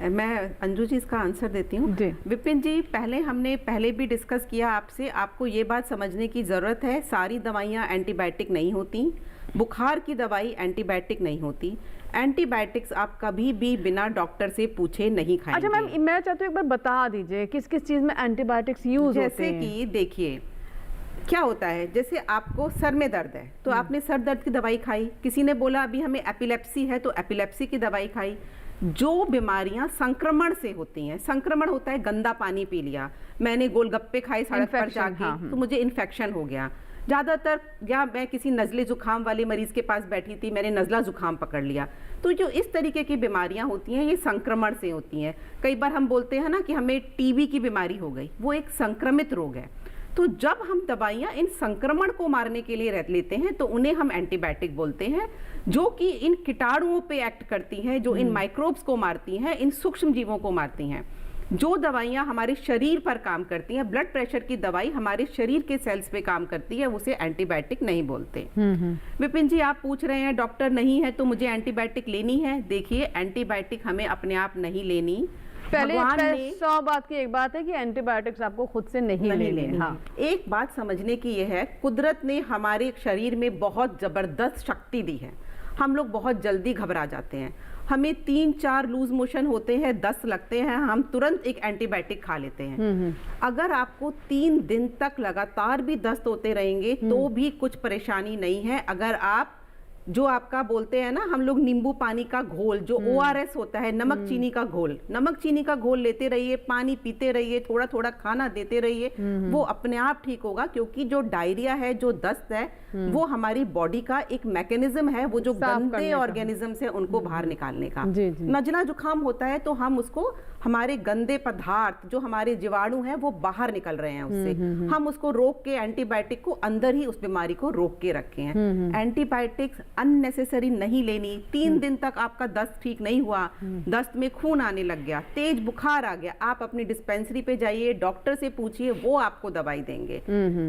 मैं अंजू जी इसका आंसर देती हूँ। विपिन जी, पहले भी डिस्कस किया आपसे, आपको ये बात समझने की ज़रूरत है, सारी दवाइयाँ एंटीबायोटिक नहीं होती, बुखार की दवाई एंटीबायोटिक नहीं होती, एंटीबायोटिक्स आप कभी भी बिना डॉक्टर से पूछे नहीं खाएंगे।
अच्छा मैम, मैं चाहती हूँ एक बार बता दीजिए किस किस चीज़ में एंटीबायोटिक्स यूज होते हैं।
जैसे कि देखिए क्या होता है, जैसे आपको सर में दर्द है तो आपने सर दर्द की दवाई खाई, किसी ने बोला अभी हमें एपिलेप्सी है तो एपिलेप्सी की दवाई खाई। जो बीमारियां संक्रमण से होती हैं, संक्रमण होता है गंदा पानी पी लिया, मैंने गोलगप्पे खाए सड़क पर जाके तो मुझे इन्फेक्शन हो गया। ज़्यादातर या मैं किसी नज़ले जुकाम वाले मरीज के पास बैठी थी, मैंने नज़ला जुकाम पकड़ लिया, तो जो इस तरीके की बीमारियां होती हैं ये संक्रमण से होती हैं। कई बार हम बोलते हैं ना कि हमें टीबी की बीमारी हो गई, वो एक संक्रमित रोग है। तो जब हम दवाइयाँ इन संक्रमण को मारने के लिए लेते हैं तो उन्हें हम एंटीबायोटिक बोलते हैं, जो कि इन कीटाणुओं पे एक्ट करती हैं, जो इन माइक्रोब्स को मारती हैं, इन सूक्ष्म जीवों को मारती हैं। जो दवाइयाँ हमारे शरीर पर काम करती हैं, ब्लड प्रेशर की दवाई हमारे शरीर के सेल्स पे काम करती है, उसे एंटीबायोटिक नहीं बोलते। विपिन जी, आप पूछ रहे हैं डॉक्टर नहीं है तो मुझे एंटीबायोटिक लेनी है। देखिए, एंटीबायोटिक हमें अपने आप नहीं लेनी।
पहले 100 बात की एक बात है कि एंटीबायोटिक्स आपको खुद से नहीं लेने।
हाँ, एक बात समझने की यह है, कुदरत ने हमारे शरीर में बहुत जबरदस्त शक्ति दी है। हम लोग बहुत जल्दी घबरा जाते हैं, हमें 3-4 लूज मोशन होते हैं, 10 लगते हैं, हम तुरंत एक एंटीबायोटिक खा लेते हैं। अगर आपको 3 दिन तक लगातार भी दस्त होते रहेंगे तो भी कुछ परेशानी नहीं है। अगर आप जो आपका बोलते हैं ना हम लोग नींबू पानी का घोल, जो ORS होता है, नमक चीनी का घोल, नमक चीनी का घोल लेते रहिए, पानी पीते रहिए, थोड़ा थोड़ा खाना देते रहिए, वो अपने आप ठीक होगा। क्योंकि जो डायरिया है, जो दस्त है, वो हमारी बॉडी का एक मैकेनिज्म है, वो जो गंदे ऑर्गेनिज्म है उनको बाहर निकालने का। नजला जुकाम होता है तो हम उसको, हमारे गंदे पदार्थ जो हमारे जीवाणु हैं वो बाहर निकल रहे हैं उससे, हम उसको रोक के एंटीबायोटिक को अंदर ही उस बीमारी को रोक के रखे हैं। एंटीबायोटिक्स अननेसेसरी नहीं लेनी। 3 दिन तक आपका दस्त ठीक नहीं हुआ, दस्त में खून आने लग गया, तेज बुखार आ गया, आप अपनी डिस्पेंसरी पे जाइए, डॉक्टर से पूछिए, वो आपको दवाई देंगे।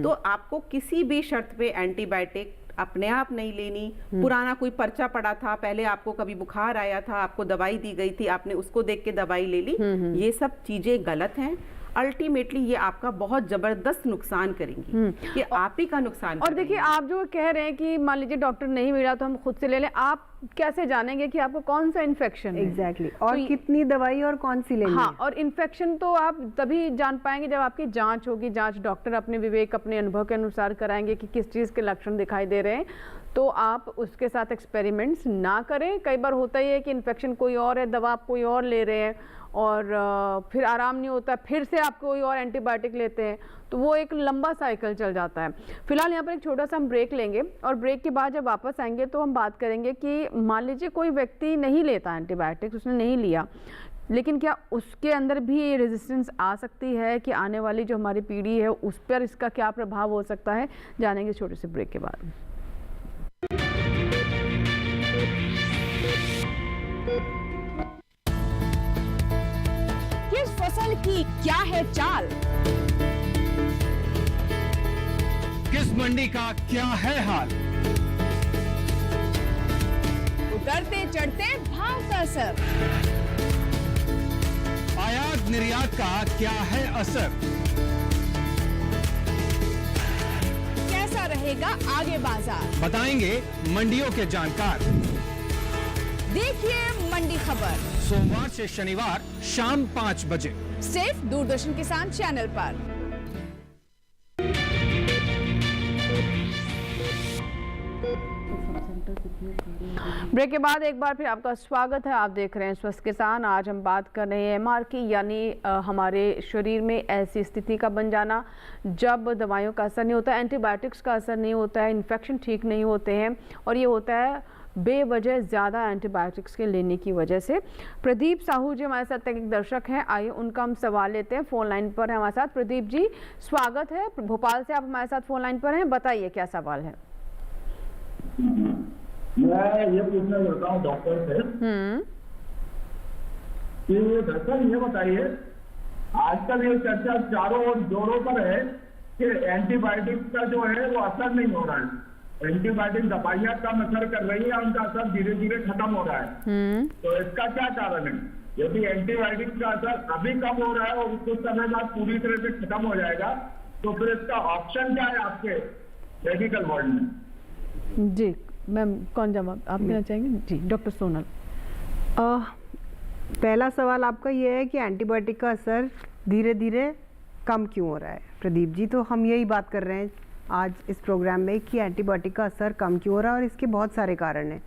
तो आपको किसी भी शर्त पे एंटीबायोटिक अपने आप नहीं लेनी। पुराना कोई पर्चा पड़ा था, पहले आपको कभी बुखार आया था, आपको दवाई दी गई थी, आपने उसको देख के दवाई ले ली, ये सब चीजें गलत हैं। अल्टीमेटली ये आपका बहुत जबरदस्त नुकसान करेंगी, ये आप ही का नुकसान।
और देखिए, आप जो कह रहे हैं कि मान लीजिए डॉक्टर नहीं मिला तो हम खुद से ले लें, आप कैसे जानेंगे कि आपको कौन सा इन्फेक्शन है?
एग्जैक्टली, और तो कितनी दवाई और कौन सी लेनी
हाँ,
है?
और इन्फेक्शन तो आप तभी जान पाएंगे जब आपकी जांच होगी। जांच डॉक्टर अपने विवेक, अपने अनुभव के अनुसार कराएंगे कि किस चीज़ के लक्षण दिखाई दे रहे हैं। तो आप उसके साथ एक्सपेरिमेंट्स ना करें। कई बार होता ही है कि इन्फेक्शन कोई और है, दवा आप कोई और ले रहे हैं और फिर आराम नहीं होता, फिर से आप कोई और एंटीबायोटिक लेते हैं, तो वो एक लंबा साइकिल चल जाता है। फिलहाल यहाँ पर एक छोटा सा हम ब्रेक लेंगे और ब्रेक के बाद जब वापस आएंगे तो हम बात करेंगे कि मान लीजिए कोई व्यक्ति नहीं लेता एंटीबायोटिक्स, उसने नहीं लिया, लेकिन क्या उसके अंदर भी रेजिस्टेंस आ सकती है कि आने वाली जो हमारी पीढ़ी है उस पर इसका क्या प्रभाव हो सकता है? जानेंगे छोटे से ब्रेक के बाद।
किस फसल की क्या है चाल,
किस मंडी का क्या है हाल,
उतरते चढ़ते भाव का असर,
आयात निर्यात का क्या है असर,
कैसा रहेगा आगे बाजार,
बताएंगे मंडियों के जानकार।
देखिए मंडी खबर
सोमवार से शनिवार शाम 5 बजे
सिर्फ दूरदर्शन किसान चैनल पर।
ब्रेक के बाद एक बार फिर आपका स्वागत है। आप देख रहे हैं स्वस्थ किसान। आज हम बात कर रहे हैं MR की, यानी हमारे शरीर में ऐसी स्थिति का बन जाना जब दवाइयों का असर नहीं होता, एंटीबायोटिक्स का असर नहीं होता है, इन्फेक्शन ठीक नहीं होते हैं, और ये होता है बेवजह ज़्यादा एंटीबायोटिक्स के लेने की वजह से। प्रदीप साहू जी हमारे साथ एक दर्शक हैं, आइए उनका हम सवाल लेते हैं। फ़ोन लाइन पर है हमारे साथ प्रदीप जी, स्वागत है। भोपाल से आप हमारे साथ फ़ोन लाइन पर हैं, बताइए क्या सवाल है।
मैं ये पूछना चाहता हूँ डॉक्टर से कि दरअसल ये बताइए, आजकल ये चर्चा चारों ओर जोरों पर है कि एंटीबायोटिक्स का जो है वो असर नहीं हो रहा है, एंटीबायोटिक दवाइयाँ कम असर कर रही है, उनका असर धीरे धीरे खत्म हो रहा है। तो इसका क्या कारण है? यदि एंटीबायोटिक्स का असर अभी कम हो रहा है और कुछ समय बाद पूरी तरह से खत्म हो जाएगा, तो फिर इसका ऑप्शन क्या है आपके मेडिकल वर्ल्ड में?
जी मैम, कौन जवाब आप देना चाहेंगे? जी डॉक्टर सोनल।
पहला सवाल आपका ये है कि एंटीबायोटिक का असर धीरे धीरे कम क्यों हो रहा है, प्रदीप जी। तो हम यही बात कर रहे हैं आज इस प्रोग्राम में कि एंटीबायोटिक का असर कम क्यों हो रहा है, और इसके बहुत सारे कारण हैं।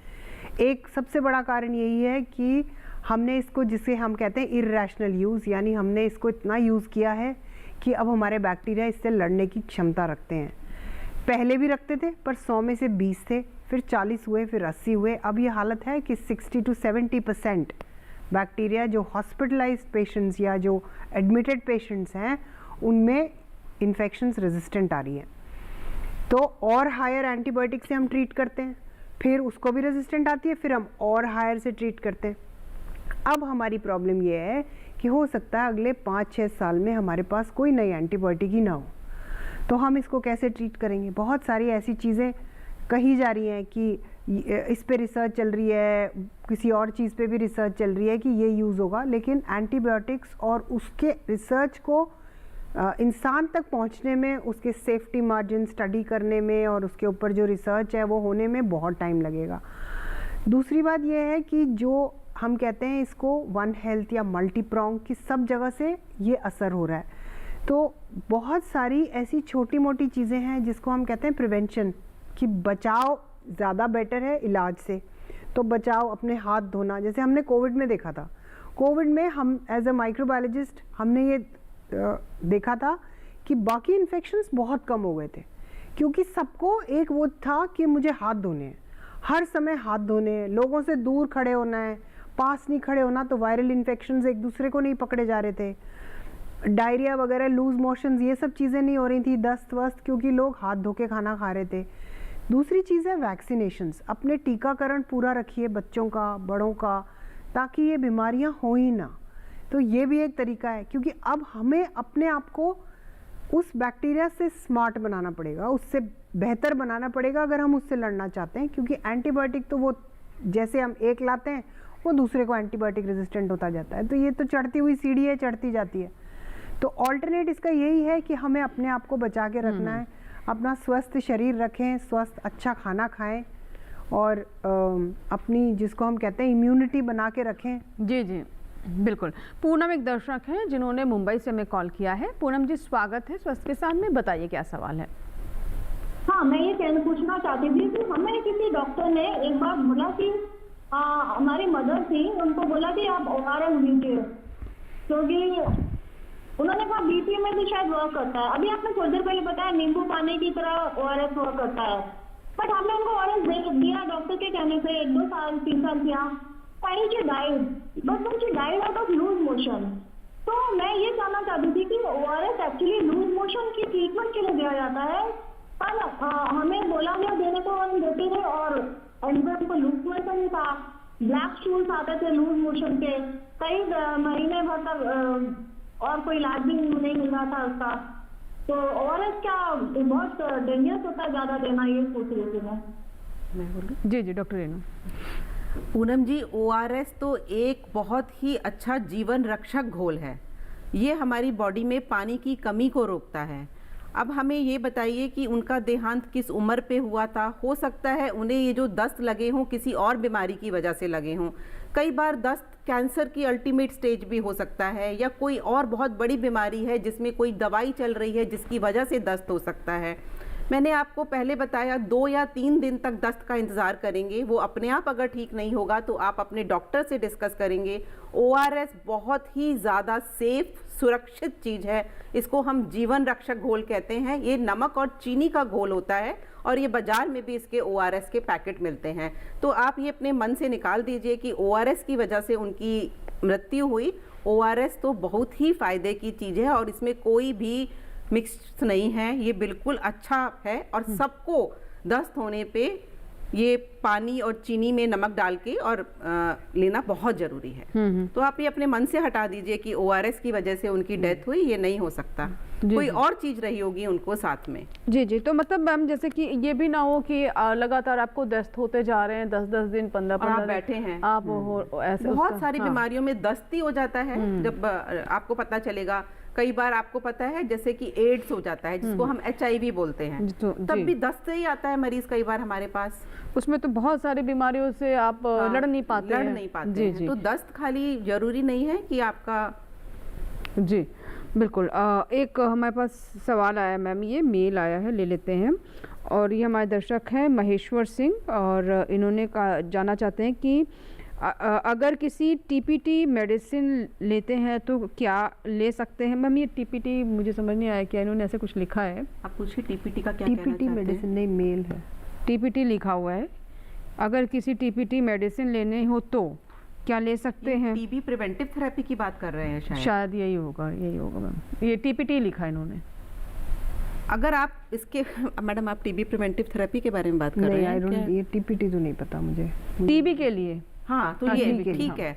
एक सबसे बड़ा कारण यही है कि हमने इसको, जिसे हम कहते हैं इर्रेशनल यूज़, यानी हमने इसको इतना यूज़ किया है कि अब हमारे बैक्टीरिया इससे लड़ने की क्षमता रखते हैं। पहले भी रखते थे पर 100 में से 20 थे, फिर 40 हुए, फिर 80 हुए। अब ये हालत है कि 60 to 70% बैक्टीरिया जो हॉस्पिटलाइज्ड पेशेंट्स या जो एडमिटेड पेशेंट्स हैं उनमें इन्फेक्शंस रेजिस्टेंट आ रही है। तो और हायर एंटीबायोटिक से हम ट्रीट करते हैं, फिर उसको भी रेजिस्टेंट आती है, फिर हम और हायर से ट्रीट करते हैं। अब हमारी प्रॉब्लम ये है कि हो सकता है अगले 5-6 साल में हमारे पास कोई नई एंटीबायोटिक ही ना हो, तो हम इसको कैसे ट्रीट करेंगे। बहुत सारी ऐसी चीज़ें कही जा रही हैं कि इस पे रिसर्च चल रही है, किसी और चीज़ पे भी रिसर्च चल रही है कि ये यूज़ होगा, लेकिन एंटीबायोटिक्स और उसके रिसर्च को इंसान तक पहुंचने में, उसके सेफ्टी मार्जिन स्टडी करने में और उसके ऊपर जो रिसर्च है वो होने में बहुत टाइम लगेगा। दूसरी बात यह है कि जो हम कहते हैं इसको वन हेल्थ या मल्टी प्रॉन्ग की सब जगह से ये असर हो रहा है, तो बहुत सारी ऐसी छोटी मोटी चीज़ें हैं जिसको हम कहते हैं प्रिवेंशन, कि बचाव ज़्यादा बेटर है इलाज से। तो बचाव, अपने हाथ धोना, जैसे हमने कोविड में देखा था। कोविड में हम एज अ माइक्रोबायोलॉजिस्ट हमने ये देखा था कि बाकी इन्फेक्शंस बहुत कम हो गए थे, क्योंकि सबको एक वो था कि मुझे हाथ धोने हैं, हर समय हाथ धोने हैं, लोगों से दूर खड़े होना है, पास नहीं खड़े होना, तो वायरल इन्फेक्शंस एक दूसरे को नहीं पकड़े जा रहे थे, डायरिया वगैरह, लूज मोशंस, ये सब चीज़ें नहीं हो रही थी, दस्त वस्त, क्योंकि लोग हाथ धो के खाना खा रहे थे। दूसरी चीज़ है वैक्सीनेशंस, अपने टीकाकरण पूरा रखिए बच्चों का, बड़ों का, ताकि ये बीमारियां हो ही ना। तो ये भी एक तरीका है, क्योंकि अब हमें अपने आप को उस बैक्टीरिया से स्मार्ट बनाना पड़ेगा, उससे बेहतर बनाना पड़ेगा अगर हम उससे लड़ना चाहते हैं, क्योंकि एंटीबायोटिक तो वो जैसे हम एक लाते हैं वो दूसरे को एंटीबायोटिक रेजिस्टेंट होता जाता है, तो ये तो चढ़ती हुई सीढ़ी है, चढ़ती जाती है। तो ऑल्टरनेट इसका यही है कि हमें अपने आप को बचा के रखना है, अपना स्वस्थ शरीर रखें, स्वस्थ अच्छा खाना खाएं और अपनी जिसको हम कहते हैं इम्यूनिटी बना के रखें।
जी जी बिल्कुल। पूनम एक दर्शक हैं जिन्होंने मुंबई से हमें कॉल किया है। पूनम जी स्वागत है स्वस्थ किसान में, बताइए क्या सवाल है।
हाँ, मैं ये पूछना चाहती थी कि हमें किसी डॉक्टर ने एक बार बोला कि हमारी मदर थी, उनको बोला कि आप ORS लीजिए, क्योंकि उन्होंने कहा BP में भी शायद वर्क करता है। अभी आपने थोड़ी देर पहले बताया नींबू पानी की तरह ORS वर्क करता है, बट हमने उनको ORS दिया डॉक्टर के कहने से, 1-2 साल 3 साल किया, finally she died, but when she died out of loose motion. तो मैं ये जानना चाहती थी कि ORS एक्चुअली लूज मोशन की ट्रीटमेंट के लिए दिया जाता है, पर हमें बोला गया देने को हम देते थे और को लूज मोशन था, ब्लैक स्टूल्स आते थे लूज मोशन के, कई महीने भर तक और कोई इलाज भी नहीं मिल रहा था उसका। तो ORS क्या बहुत डेंजरस होता है ज़्यादा देना, ये पूछ रही थी मैं बोलूँ।
जी जी डॉक्टर रेनू।
पूनम जी, ORS तो एक बहुत ही अच्छा जीवन रक्षक घोल है, ये हमारी बॉडी में पानी की कमी को रोकता है। अब हमें ये बताइए कि उनका देहांत किस उम्र पे हुआ था। हो सकता है उन्हें ये जो दस्त लगे हों किसी और बीमारी की वजह से लगे हों, कई बार दस्त कैंसर की अल्टीमेट स्टेज भी हो सकता है, या कोई और बहुत बड़ी बीमारी है जिसमें कोई दवाई चल रही है जिसकी वजह से दस्त हो सकता है। मैंने आपको पहले बताया 2 या 3 दिन तक दस्त का इंतज़ार करेंगे, वो अपने आप अगर ठीक नहीं होगा तो आप अपने डॉक्टर से डिस्कस करेंगे। ORS बहुत ही ज़्यादा सेफ सुरक्षित चीज़ है, इसको हम जीवन रक्षक घोल कहते हैं। ये नमक और चीनी का घोल होता है और ये बाज़ार में भी इसके ORS के पैकेट मिलते हैं। तो आप ये अपने मन से निकाल दीजिए कि ORS की वजह से उनकी मृत्यु हुई। ORS तो बहुत ही फ़ायदे की चीज़ है और इसमें कोई भी मिक्स नहीं है, ये बिल्कुल अच्छा है और सबको दस्त होने पे ये पानी और चीनी में नमक डाल के और लेना बहुत ज़रूरी है। तो आप ये अपने मन से हटा दीजिए कि ORS की वजह से उनकी डेथ हुई, ये नहीं हो सकता, कोई और चीज़ रही होगी उनको साथ में।
जी जी। तो मतलब मैम जैसे कि ये भी ना हो कि लगातार आपको दस्त होते जा रहे हैं, 10-10 दिन 15-15 दिन
बैठे हैं
आप ऐसे
बहुत सारी बीमारियों में दस्त ही हो जाता है। जब आपको पता चलेगा, कई बार आपको पता है जैसे कि एड्स हो जाता है जिसको हम HIV बोलते हैं, तब भी दस्त से ही आता है मरीज कई बार हमारे पास।
उसमें तो बहुत सारी बीमारियों से आप लड़ नहीं पाते हैं।
तो दस्त खाली जरूरी नहीं है कि आपका।
जी बिल्कुल। एक हमारे पास सवाल आया मैम, ये मेल आया है, ले लेते हैं। और ये हमारे दर्शक हैं महेश्वर सिंह, और इन्होंने जानना चाहते हैं कि अगर किसी TPT मेडिसिन लेते हैं तो क्या ले सकते हैं। मैम ये TPT मुझे समझ नहीं आया, क्या इन्होंने ऐसे कुछ लिखा है?
आप पूछिए TPT का क्या कहना चाहते हैं।
TPT मेडिसिन नहीं, मेल है,
TPT लिखा हुआ है। अगर किसी TPT मेडिसिन लेने हो तो क्या ले सकते हैं?
TB प्रिवेंटिव थेरेपी की बात कर रहे हैं
शायद यही होगा मैम, ये TPT लिखा है इन्होंने।
अगर आप इसके मैडम आप TB प्रिवेंटिव थेरेपी के बारे में बात कर रहे हैं?
ये TPT तो नहीं पता मुझे।
TB के लिए
हाँ, तो ये ठीक है।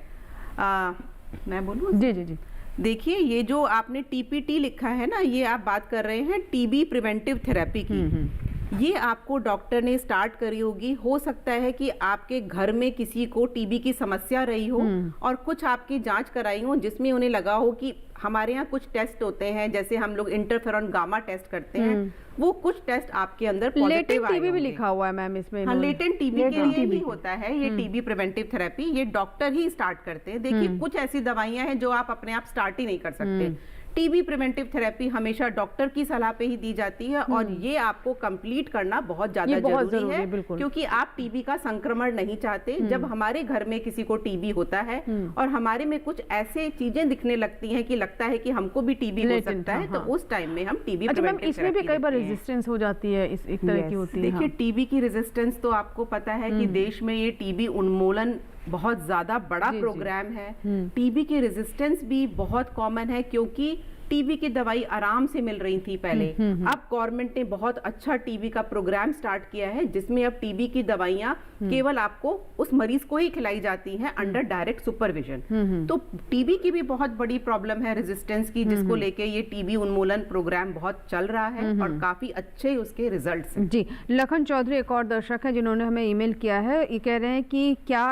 मैं बोलूँ?
जी जी जी।
देखिए, ये जो आपने टीपीटी लिखा है ना, ये आप बात कर रहे हैं टीबी प्रिवेंटिव थेरेपी की। ये आपको डॉक्टर ने स्टार्ट करी होगी। हो सकता है कि आपके घर में किसी को टीबी की समस्या रही हो और कुछ आपकी जांच कराई हो जिसमें उन्हें लगा हो कि हमारे यहाँ कुछ टेस्ट होते हैं, जैसे हम लोग इंटरफेरॉन गामा टेस्ट करते हैं, वो कुछ टेस्ट आपके अंदर पॉजिटिव आए
टीबी भी लिखा हुआ है मैम इसमें।
हाँ, लेटेंट टीबी के लिए ही होता है ये टीबी प्रिवेंटिव थेरेपी। ये डॉक्टर ही स्टार्ट करते हैं। देखिए, कुछ ऐसी दवाइयां हैं जो आप अपने आप स्टार्ट ही नहीं कर सकते। टीबी प्रिवेंटिव थेरेपी हमेशा डॉक्टर की सलाह पे ही दी जाती है और ये आपको कंप्लीट करना बहुत ज्यादा जरूरी है, क्योंकि आप टीबी का संक्रमण नहीं चाहते। जब हमारे घर में किसी को टीबी होता है और हमारे में कुछ ऐसे चीजें दिखने लगती हैं कि लगता है कि हमको भी टीबी हो सकता है, तो उस टाइम में हम टीबी प्रिवेंटिव
इसमें भी कई बार रेजिस्टेंस हो जाती है, इस एक तरह की होती है।
देखिए, टीबी की रेजिस्टेंस तो आपको पता है कि देश में ये टीबी उन्मूलन बहुत ज्यादा बड़ा प्रोग्राम है। टीबी की रेजिस्टेंस भी बहुत कॉमन है, क्योंकि टीबी की दवाई आराम से मिल रही थी पहले। अब गवर्नमेंट ने बहुत अच्छा टीबी का प्रोग्राम स्टार्ट किया है, जिसमें अब टीबी की दवाइयां केवल आपको उस मरीज को ही खिलाई जाती हैं अंडर डायरेक्ट सुपरविजन। तो टीबी की भी बहुत बड़ी प्रॉब्लम है रेजिस्टेंस की, जिसको लेके ये टीबी उन्मूलन प्रोग्राम बहुत चल रहा है और काफी अच्छे उसके रिजल्ट्स हैं।
जी, लखन चौधरी एक और दर्शक है जिन्होंने हमें ईमेल किया है। ये कह रहे हैं कि क्या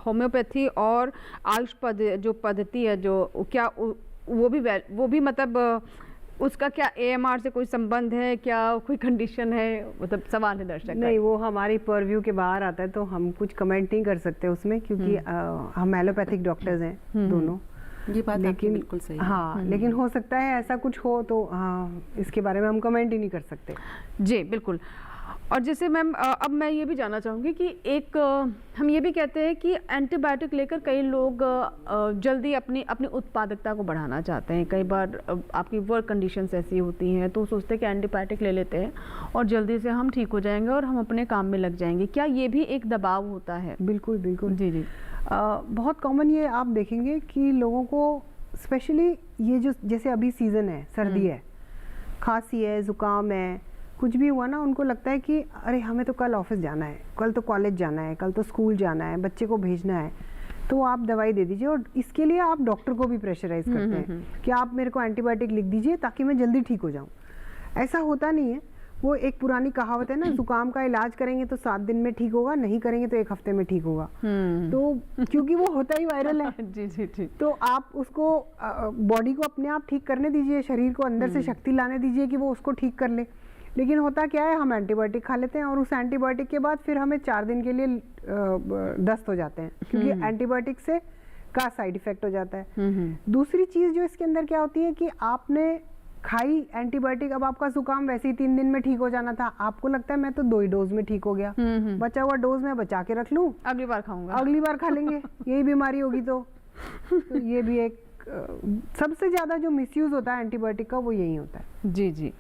होम्योपैथी और आयुष जो पद्धति है, जो क्या वो भी मतलब उसका क्या AMR से कोई संबंध है, क्या कोई कंडीशन है? मतलब सवाल है दर्शक।
नहीं, वो हमारी परव्यू के बाहर आता है, तो हम कुछ कमेंट नहीं कर सकते उसमें, क्योंकि हम एलोपैथिक डॉक्टर्स हैं दोनों।
ये बात लेकिन बिल्कुल सही है।
हाँ, लेकिन हो सकता है ऐसा कुछ हो, तो इसके बारे में हम कमेंट ही नहीं कर सकते।
जी बिल्कुल। और जैसे मैम, अब मैं ये भी जानना चाहूँगी कि एक हम ये भी कहते हैं कि एंटीबायोटिक लेकर कई लोग जल्दी अपनी उत्पादकता को बढ़ाना चाहते हैं। कई बार आपकी वर्क कंडीशंस ऐसी होती हैं, तो सोचते हैं कि एंटीबायोटिक ले लेते हैं और जल्दी से हम ठीक हो जाएंगे और हम अपने काम में लग जाएंगे। क्या ये भी एक दबाव होता है?
बिल्कुल बिल्कुल।
जी जी।
बहुत कॉमन ये आप देखेंगे कि लोगों को, स्पेशली ये जो जैसे अभी सीज़न है, सर्दी है, खांसी है, ज़ुकाम है, कुछ भी हुआ ना, उनको लगता है कि अरे हमें तो कल ऑफिस जाना है, कल तो कॉलेज जाना है, कल तो स्कूल जाना है, बच्चे को भेजना है, तो आप दवाई दे दीजिए। और इसके लिए आप डॉक्टर को भी प्रेशराइज करते हैं कि आप मेरे को एंटीबायोटिक लिख दीजिए ताकि मैं जल्दी ठीक हो जाऊं। ऐसा होता नहीं है। वो एक पुरानी कहावत है ना, जुकाम का इलाज करेंगे तो 7 दिन में ठीक होगा, नहीं करेंगे तो 1 हफ्ते में ठीक होगा। तो क्योंकि वो होता ही वायरल है।
जी जी जी।
तो आप उसको बॉडी को अपने आप ठीक करने दीजिए, शरीर को अंदर से शक्ति लाने दीजिए कि वो उसको ठीक कर ले। लेकिन होता क्या है, हम एंटीबायोटिक खा लेते हैं और उस एंटीबायोटिक के बाद फिर हमें 4 दिन के लिए दस्त हो जाते हैं, क्योंकि एंटीबायोटिक से का साइड इफेक्ट हो जाता है। दूसरी चीज़ जो इसके अंदर क्या होती है कि आपने खाई एंटीबायोटिक, अब आपका जुकाम वैसे ही 3 दिन में ठीक हो जाना था, आपको लगता है मैं तो 2 ही डोज में ठीक हो गया, बचा हुआ डोज मैं बचा के रख लूं,
अगली बार खाऊंगा,
अगली बार खा लेंगे, यही बीमारी होगी। तो ये भी एक सबसे ज़्यादा जो मिसयूज़ होता है एंटीबायोटिक का, वो यही होता है।
जी जी।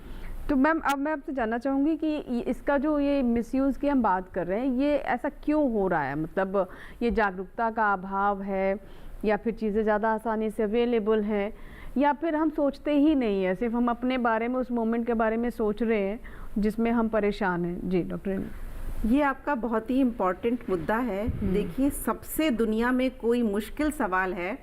तो मैम, अब मैं आपसे जानना चाहूँगी कि इसका जो ये मिसयूज़ की हम बात कर रहे हैं, ये ऐसा क्यों हो रहा है? मतलब ये जागरूकता का अभाव है, या फिर चीज़ें ज़्यादा आसानी से अवेलेबल हैं, या फिर हम सोचते ही नहीं है, सिर्फ हम अपने बारे में, उस मोमेंट के बारे में सोच रहे हैं जिसमें हम परेशान हैं? जी डॉक्टर।
ये आपका बहुत ही इम्पोर्टेंट मुद्दा है। देखिए, सबसे दुनिया में कोई मुश्किल सवाल है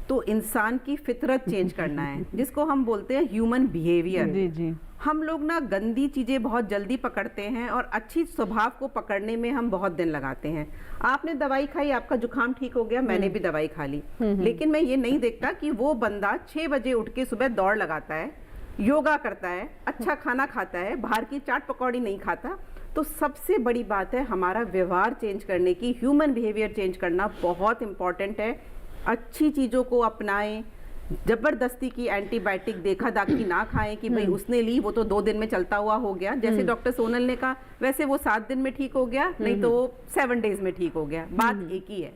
तो इंसान की फितरत चेंज करना है, जिसको हम बोलते हैं ह्यूमन बिहेवियर।
जी जी।
हम लोग ना गंदी चीज़ें बहुत जल्दी पकड़ते हैं और अच्छी स्वभाव को पकड़ने में हम बहुत दिन लगाते हैं। आपने दवाई खाई, आपका जुकाम ठीक हो गया, मैंने भी दवाई खा ली, लेकिन मैं ये नहीं देखता कि वो बंदा 6 बजे उठ के सुबह दौड़ लगाता है, योगा करता है, अच्छा खाना खाता है, बाहर की चाट पकौड़ी नहीं खाता। तो सबसे बड़ी बात है हमारा व्यवहार चेंज करने की, ह्यूमन बिहेवियर चेंज करना बहुत इंपॉर्टेंट है। अच्छी चीज़ों को अपनाएं, जबरदस्ती की एंटीबायोटिक देखा दाखी ना खाएं कि भाई उसने ली, वो तो 2 दिन में चलता हुआ हो गया, जैसे डॉक्टर सोनल ने कहा, वैसे वो 7 दिन में ठीक हो गया, नहीं तो 7 डेज में ठीक हो गया। बात एक ही है,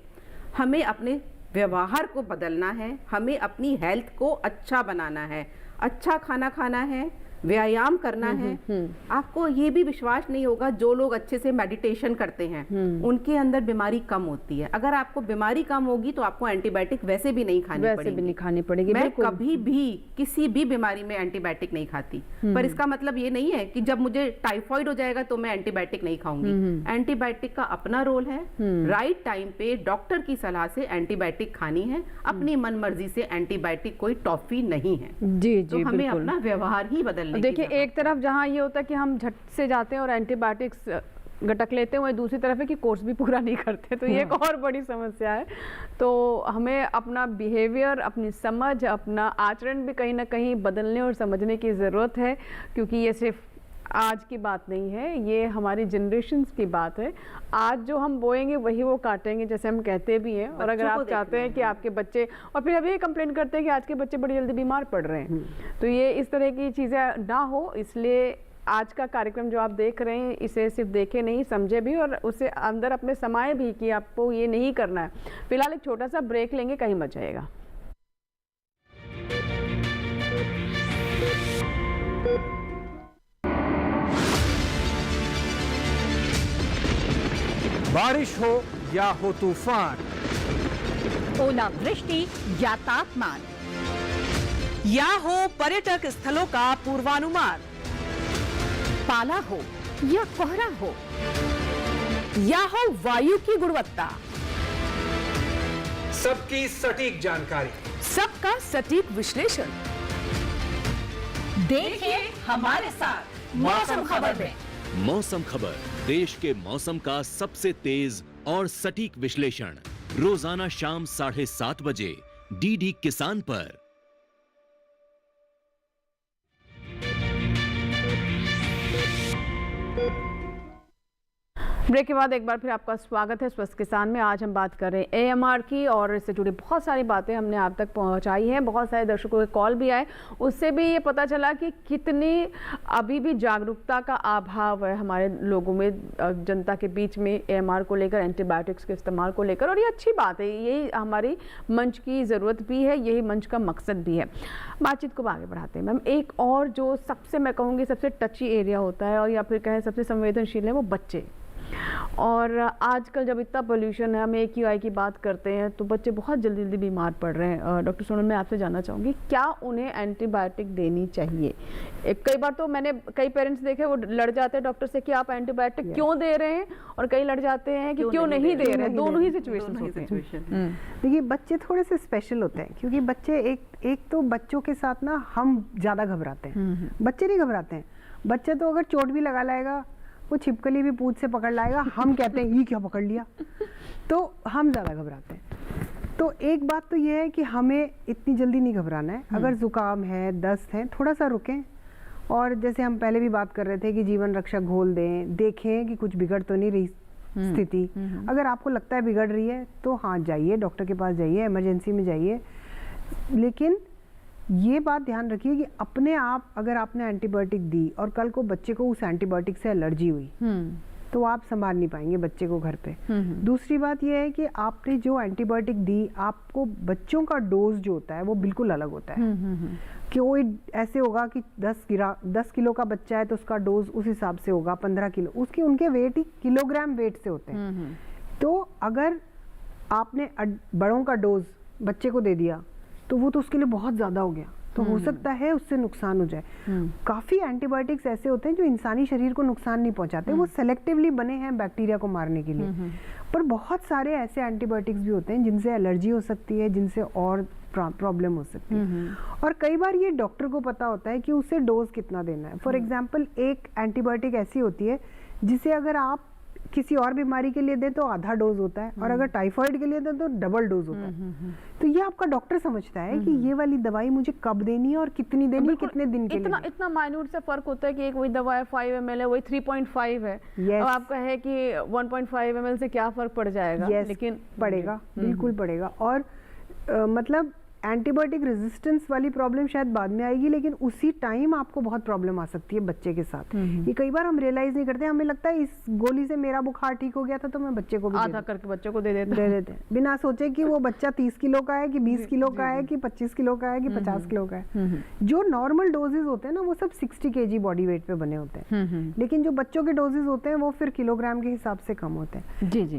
हमें अपने व्यवहार को बदलना है, हमें अपनी हेल्थ को अच्छा बनाना है, अच्छा खाना खाना है, व्यायाम करना है। आपको ये भी विश्वास नहीं होगा, जो लोग अच्छे से मेडिटेशन करते हैं उनके अंदर बीमारी कम होती है। अगर आपको बीमारी कम होगी तो आपको एंटीबायोटिक वैसे भी नहीं खानी पड़ेगी। मैं कभी भी किसी भी बीमारी में एंटीबायोटिक नहीं खाती, पर इसका मतलब ये नहीं है कि जब मुझे टाइफाइड हो जाएगा तो मैं एंटीबायोटिक नहीं खाऊंगी। एंटीबायोटिक का अपना रोल है, राइट टाइम पे डॉक्टर की सलाह से एंटीबायोटिक खानी है। अपनी मन मर्जी से एंटीबायोटिक कोई टॉफी नहीं है।
जी
तो हमें अपना व्यवहार ही बदलना।
देखिए, एक तरफ जहाँ ये होता है कि हम झट से जाते हैं और एंटीबायोटिक्स गटक लेते हैं, वही दूसरी तरफ है कि कोर्स भी पूरा नहीं करते, तो ये एक और बड़ी समस्या है। तो हमें अपना बिहेवियर, अपनी समझ, अपना आचरण भी कहीं ना कहीं बदलने और समझने की ज़रूरत है, क्योंकि ये सिर्फ आज की बात नहीं है, ये हमारी जनरेशन्स की बात है। आज जो हम बोएंगे वही वो काटेंगे, जैसे हम कहते भी हैं। और अगर आप चाहते हैं कि आपके बच्चे, और फिर अभी ये कंप्लेन करते हैं कि आज के बच्चे बड़ी जल्दी बीमार पड़ रहे हैं, तो ये इस तरह की चीज़ें ना हो, इसलिए आज का कार्यक्रम जो आप देख रहे हैं इसे सिर्फ देखे नहीं, समझे भी और उसे अंदर अपने समाये भी कि आपको ये नहीं करना है। फिलहाल एक छोटा सा ब्रेक लेंगे, कहीं मत जाइएगा।
बारिश हो या हो तूफान,
ओलावृष्टि या तापमान, या हो पर्यटक स्थलों का पूर्वानुमान, पाला हो या कोहरा हो, या हो वायु की गुणवत्ता,
सबकी सटीक जानकारी,
सबका सटीक विश्लेषण। देखिए हमारे साथ मौसम खबर में।
मौसम खबर, देश के मौसम का सबसे तेज और सटीक विश्लेषण, रोजाना शाम 7:30 बजे डीडी किसान पर।
ब्रेक के बाद एक बार फिर आपका स्वागत है स्वस्थ किसान में। आज हम बात कर रहे हैं AMR की, और इससे जुड़ी बहुत सारी बातें हमने आप तक पहुंचाई हैं। बहुत सारे दर्शकों के कॉल भी आए, उससे भी ये पता चला कि कितनी अभी भी जागरूकता का अभाव है हमारे लोगों में, जनता के बीच में AMR को लेकर, एंटीबायोटिक्स के इस्तेमाल को लेकर। और ये अच्छी बात है, यही हमारी मंच की ज़रूरत भी है, यही मंच का मकसद भी है। बातचीत को आगे बढ़ाते हैं मैम। एक और जो सबसे, मैं कहूँगी सबसे टची एरिया होता है, और या फिर कहें सबसे संवेदनशील है, वो बच्चे। और आजकल जब इतना पोल्यूशन है, हम AQI की बात करते हैं, तो बच्चे बहुत जल्दी जल्दी बीमार पड़ रहे हैं। डॉक्टर सोनल, मैं आपसे जानना चाहूँगी, क्या उन्हें एंटीबायोटिक देनी चाहिए? कई बार तो मैंने कई पेरेंट्स देखे, वो लड़ जाते हैं डॉक्टर से कि आप एंटीबायोटिक क्यों दे रहे हैं, और कई लड़ जाते हैं कि क्यों नहीं दे रहे हैं। दोनों ही सिचुएशन होते हैं।
देखिए, बच्चे थोड़े से स्पेशल होते हैं, क्योंकि बच्चे एक तो बच्चों के साथ ना हम ज़्यादा घबराते हैं, बच्चे नहीं घबराते हैं। बच्चे तो अगर चोट भी लगा लाएगा, वो छिपकली भी पूंछ से पकड़ लाएगा, हम कहते हैं ये क्या पकड़ लिया, तो हम ज़्यादा घबराते हैं। तो एक बात तो ये है कि हमें इतनी जल्दी नहीं घबराना है। अगर जुकाम है, दस्त है, थोड़ा सा रुकें, और जैसे हम पहले भी बात कर रहे थे कि जीवन रक्षक घोल दें, देखें कि कुछ बिगड़ तो नहीं रही स्थिति। अगर आपको लगता है बिगड़ रही है तो हाँ जाइए, डॉक्टर के पास जाइए, इमरजेंसी में जाइए। लेकिन ये बात ध्यान रखिए कि अपने आप अगर आपने एंटीबायोटिक दी और कल को बच्चे को उस एंटीबायोटिक से एलर्जी हुई, तो आप संभाल नहीं पाएंगे बच्चे को घर पे। दूसरी बात यह है कि आपने जो एंटीबायोटिक दी, आपको बच्चों का डोज जो होता है वो बिल्कुल अलग होता है। कि वो ऐसे होगा कि 10 किलो का बच्चा है तो उसका डोज उस हिसाब से होगा, 15 किलो, उसके उनके वेट ही किलोग्राम वेट से होते हैं। तो अगर आपने बड़ों का डोज बच्चे को दे दिया तो वो तो उसके लिए बहुत ज़्यादा हो गया, तो हो सकता है उससे नुकसान हो जाए। काफ़ी एंटीबायोटिक्स ऐसे होते हैं जो इंसानी शरीर को नुकसान नहीं पहुंचाते, वो सेलेक्टिवली बने हैं बैक्टीरिया को मारने के लिए। पर बहुत सारे ऐसे एंटीबायोटिक्स भी होते हैं जिनसे एलर्जी हो सकती है, जिनसे और प्रॉब्लम हो सकती है। और कई बार ये डॉक्टर को पता होता है कि उसे डोज कितना देना है। फॉर एग्जाम्पल, एक एंटीबायोटिक ऐसी होती है जिसे अगर आप किसी और बीमारी के लिए दें तो आधा डोज होता है, और अगर टाइफाइड के लिए दें तो डबल डोज होता है। तो ये आपका डॉक्टर समझता है कि ये वाली दवाई मुझे कब देनी है और कितनी देनी है, कितने दिन के लिए।
इतना माइन्यूट से फर्क होता है कि एक वही दवा है 5 ml है, वही 3.5 है। अब आपका है कि 1.5 ml से क्या फर्क पड़ जाएगा, लेकिन
पड़ेगा, बिल्कुल पड़ेगा। और मतलब एंटीबायोटिक रेजिस्टेंस वाली प्रॉब्लम शायद बाद में आएगी, लेकिन उसी टाइम आपको बहुत प्रॉब्लम आ सकती है बच्चे के साथ। ये कई बार हम रियलाइज नहीं करते, हमें लगता है इस गोली से मेरा बुखार ठीक हो गया था तो मैं बच्चे को भी
आधा करके बच्चों को दे देते
हैं बिना सोचे कि वो बच्चा 30 किलो का है कि 20 किलो का है कि 25 किलो का है कि 50 किलो का है। जो नॉर्मल डोजेज होते हैं ना वो सब 60 kg बॉडी वेट पे बने होते हैं, लेकिन जो बच्चों के डोजेज होते हैं वो फिर किलोग्राम के हिसाब से कम होते हैं।
जी जी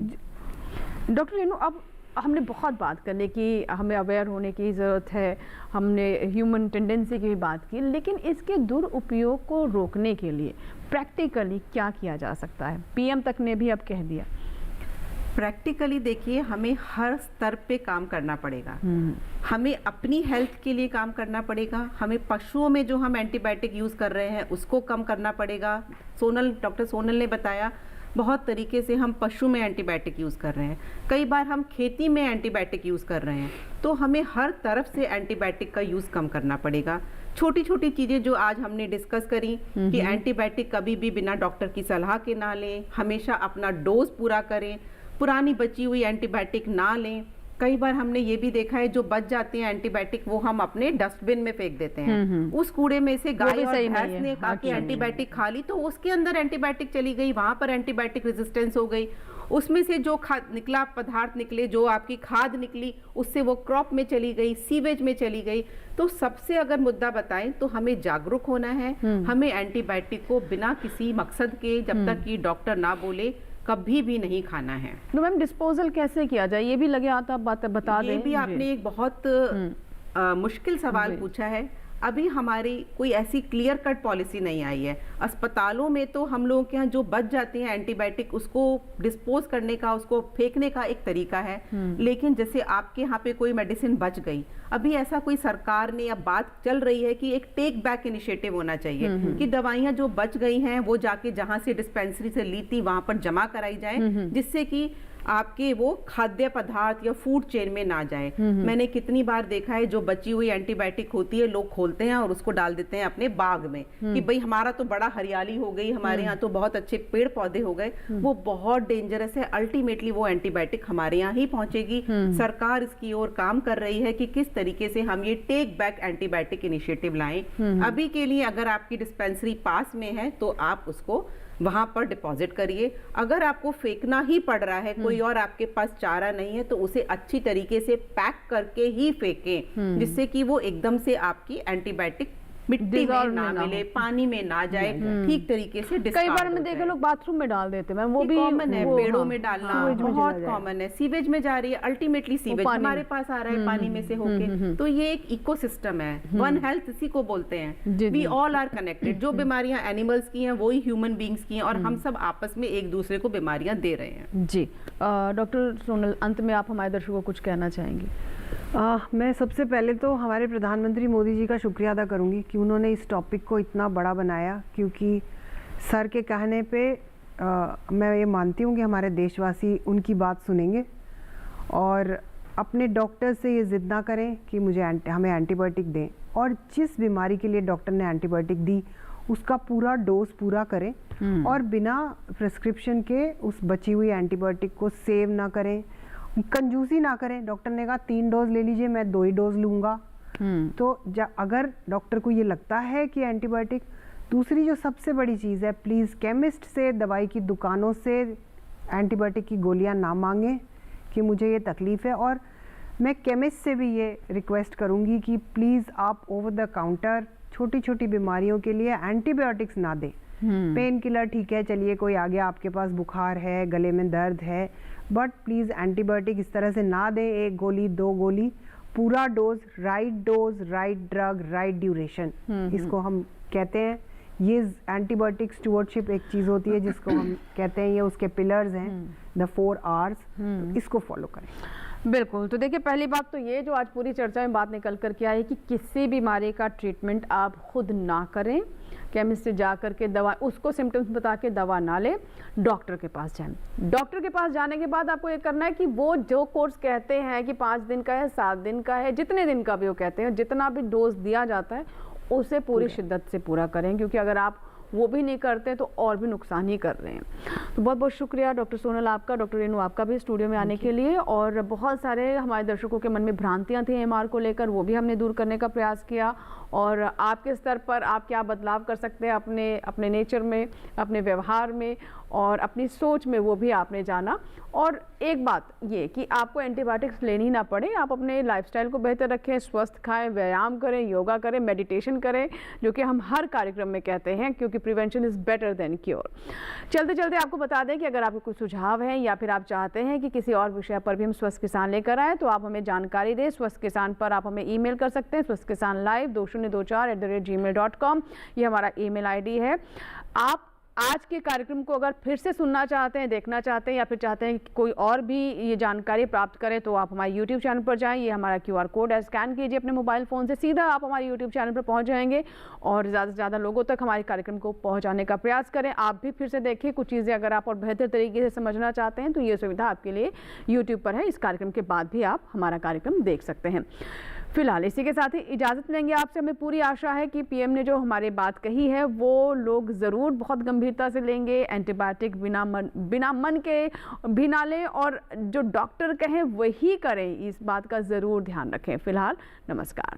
डॉक्टर रेणु, अब हमने बहुत बात करने की, हमें अवेयर होने की ज़रूरत है, हमने ह्यूमन टेंडेंसी की भी बात की, लेकिन इसके दुरुपयोग को रोकने के लिए प्रैक्टिकली क्या किया जा सकता है? पीएम तक ने भी अब कह दिया।
प्रैक्टिकली देखिए, हमें हर स्तर पे काम करना पड़ेगा। हमें अपनी हेल्थ के लिए काम करना पड़ेगा, हमें पशुओं में जो हम एंटीबायोटिक यूज़ कर रहे हैं उसको कम करना पड़ेगा। डॉक्टर सोनल ने बताया बहुत तरीके से हम पशु में एंटीबायोटिक यूज़ कर रहे हैं, कई बार हम खेती में एंटीबायोटिक यूज़ कर रहे हैं, तो हमें हर तरफ से एंटीबायोटिक का यूज़ कम करना पड़ेगा। छोटी छोटी चीज़ें जो आज हमने डिस्कस करी कि एंटीबायोटिक कभी भी बिना डॉक्टर की सलाह के ना लें, हमेशा अपना डोज पूरा करें, पुरानी बची हुई एंटीबायोटिक ना लें। कई बार हमने ये भी देखा है जो बच जाते हैं एंटीबायोटिक वो हम अपने डस्टबिन में फेंक देते हैं। उस कूड़े में से गाय और भैंस ने आके एंटीबायोटिक खा ली तो उसके अंदर एंटीबायोटिक चली गई, वहां पर एंटीबायोटिक रेजिस्टेंस हो गई। उसमें से जो निकला पदार्थ निकले, जो आपकी खाद निकली, उससे वो क्रॉप में चली गई, सीवेज में चली गई। तो सबसे अगर मुद्दा बताएं तो हमें जागरूक होना है। हमें एंटीबायोटिक को बिना किसी मकसद के, जब तक कि डॉक्टर ना बोले, कभी भी नहीं खाना है।
तो मैम डिस्पोजल कैसे किया जाए, ये भी लगे आता बता दें।
ये भी आपने एक बहुत मुश्किल सवाल पूछा है। अभी हमारी कोई ऐसी क्लियर कट पॉलिसी नहीं आई है। अस्पतालों में तो हम लोगों के यहाँ जो बच जाते हैं एंटीबायोटिक, उसको डिस्पोज करने का, उसको फेंकने का एक तरीका है। लेकिन जैसे आपके यहाँ पे कोई मेडिसिन बच गई, अभी ऐसा कोई सरकार ने अब बात चल रही है कि एक टेक बैक इनिशिएटिव होना चाहिए कि दवाइयाँ जो बच गई हैं वो जाके जहाँ से डिस्पेंसरी से ली थी वहाँ पर जमा कराई जाए, जिससे कि आपके वो खाद्य पदार्थ या फूड चेन में ना जाए। मैंने कितनी बार देखा है जो बची हुई एंटीबायोटिक होती है लोग खोलते हैं और उसको डाल देते हैं अपने बाग में कि भाई हमारा तो बड़ा हरियाली हो गई, हमारे यहाँ तो बहुत अच्छे पेड़ पौधे हो गए। वो बहुत डेंजरस है। अल्टीमेटली वो एंटीबायोटिक हमारे यहाँ ही पहुंचेगी। सरकार इसकी ओर काम कर रही है कि किस तरीके से हम ये टेक बैक एंटीबायोटिक इनिशिएटिव लाएं। अभी के लिए अगर आपकी डिस्पेंसरी पास में है तो आप उसको वहां पर डिपॉजिट करिए। अगर आपको फेंकना ही पड़ रहा है, कोई और आपके पास चारा नहीं है, तो उसे अच्छी तरीके से पैक करके ही फेंकें, जिससे कि वो एकदम से आपकी एंटीबायोटिक मिट्टी में ना मिले, पानी में ना जाए, ठीक तरीके से डिस्कार्ड।
कई बार मैं देखा लोग बाथरूम में डाल देते हैं, वो भी
कॉमन है। पेड़ों में डालना बहुत कॉमन है। सीवेज में जा रही है, अल्टीमेटली सीवेज हमारे पास आ रहा है पानी में से होके। तो ये एक इकोसिस्टम है। वन हेल्थ इसी को बोलते हैं। We all are connected. जो बीमारियां एनिमल्स की हैं वही ह्यूमन बींग्स की हैं, और हम सब आपस में एक दूसरे को बीमारियां दे रहे हैं।
जी डॉक्टर सोनल, अंत में आप हमारे दर्शकों को कुछ कहना चाहेंगे?
मैं सबसे पहले तो हमारे प्रधानमंत्री मोदी जी का शुक्रिया अदा करूंगी कि उन्होंने इस टॉपिक को इतना बड़ा बनाया, क्योंकि सर के कहने पे मैं ये मानती हूँ कि हमारे देशवासी उनकी बात सुनेंगे और अपने डॉक्टर से ये जिद ना करें कि हमें एंटीबायोटिक दें, और जिस बीमारी के लिए डॉक्टर ने एंटीबायोटिक दी उसका पूरा डोज पूरा करें, और बिना प्रिस्क्रिप्शन के उस बची हुई एंटीबायोटिक को सेव ना करें, कंजूसी ना करें। डॉक्टर ने कहा 3 डोज ले लीजिए, मैं 2 ही डोज लूँगा। तो अगर डॉक्टर को ये लगता है कि एंटीबायोटिक, दूसरी जो सबसे बड़ी चीज़ है, प्लीज़ केमिस्ट से, दवाई की दुकानों से एंटीबायोटिक की गोलियां ना मांगें कि मुझे ये तकलीफ़ है। और मैं केमिस्ट से भी ये रिक्वेस्ट करूँगी कि प्लीज़ आप ओवर द काउंटर छोटी छोटी बीमारियों के लिए एंटीबायोटिक्स ना दें। पेन किलर ठीक है, चलिए कोई आ गया, आपके पास बुखार है, गले में दर्द है, बट प्लीज़ एंटीबायोटिक इस तरह से ना दें, 1 गोली 2 गोली, पूरा dose, right drug, right duration, इसको हम कहते हैं। ये एंटीबायोटिक स्टुअर्डशिप एक चीज़ होती है जिसको हम कहते हैं, ये उसके पिलर्स हैं, द 4 R's, तो इसको फॉलो करें।
बिल्कुल। तो देखिए, पहली बात तो ये जो आज पूरी चर्चा में बात निकल कर के आई कि किसी बीमारी का ट्रीटमेंट आप खुद ना करें, केमिस्ट से जा कर के दवा, उसको सिम्टम्स बता के दवा ना लें, डॉक्टर के पास जाएं। डॉक्टर के पास जाने के बाद आपको ये करना है कि वो जो कोर्स कहते हैं कि 5 दिन का है, 7 दिन का है, जितने दिन का भी वो कहते हैं, जितना भी डोज दिया जाता है उसे पूरी शिद्दत से पूरा करें, क्योंकि अगर आप वो भी नहीं करते तो और भी नुकसान ही कर रहे हैं। तो बहुत बहुत शुक्रिया डॉक्टर सोनल आपका, डॉक्टर रेणु आपका भी स्टूडियो में आने के लिए। और बहुत सारे हमारे दर्शकों के मन में भ्रांतियाँ थी एमआर को लेकर, वो भी हमने दूर करने का प्रयास किया। और आपके स्तर पर आप क्या बदलाव कर सकते हैं अपने नेचर में, अपने व्यवहार में और अपनी सोच में, वो भी आपने जाना। और एक बात ये कि आपको एंटीबायोटिक्स लेनी ना पड़े, आप अपने लाइफस्टाइल को बेहतर रखें, स्वस्थ खाएं, व्यायाम करें, योगा करें, मेडिटेशन करें, जो कि हम हर कार्यक्रम में कहते हैं, क्योंकि prevention is better than cure. चलते चलते आपको बता दें कि अगर आपके कोई सुझाव हैं या फिर आप चाहते हैं कि किसी और विषय पर भी हम स्वस्थ किसान लेकर आएँ, तो आप हमें जानकारी दें। स्वस्थ किसान पर आप हमें ईमेल कर सकते हैं, स्वस्थ किसान लाइव 2024@gmail.com, ये हमारा ईमेल आईडी है। आप आज के कार्यक्रम को अगर फिर से सुनना चाहते हैं, देखना चाहते हैं, या फिर चाहते हैं कि कोई और भी ये जानकारी प्राप्त करें, तो आप हमारे YouTube चैनल पर जाएं। ये हमारा QR कोड है, स्कैन कीजिए अपने मोबाइल फ़ोन से, सीधा आप हमारे YouTube चैनल पर पहुंच जाएंगे और ज़्यादा से ज़्यादा लोगों तक हमारे कार्यक्रम को पहुंचाने का प्रयास करें। आप भी फिर से देखिए कुछ चीज़ें, अगर आप और बेहतर तरीके से समझना चाहते हैं तो ये सुविधा आपके लिए YouTube पर है। इस कार्यक्रम के बाद भी आप हमारा कार्यक्रम देख सकते हैं। फिलहाल इसी के साथ ही इजाज़त लेंगे आपसे। हमें पूरी आशा है कि पीएम ने जो हमारी बात कही है वो लोग ज़रूर बहुत गंभीरता से लेंगे। एंटीबायोटिक बिना मन के भी ना लें और जो डॉक्टर कहें वही करें, इस बात का ज़रूर ध्यान रखें। फिलहाल नमस्कार।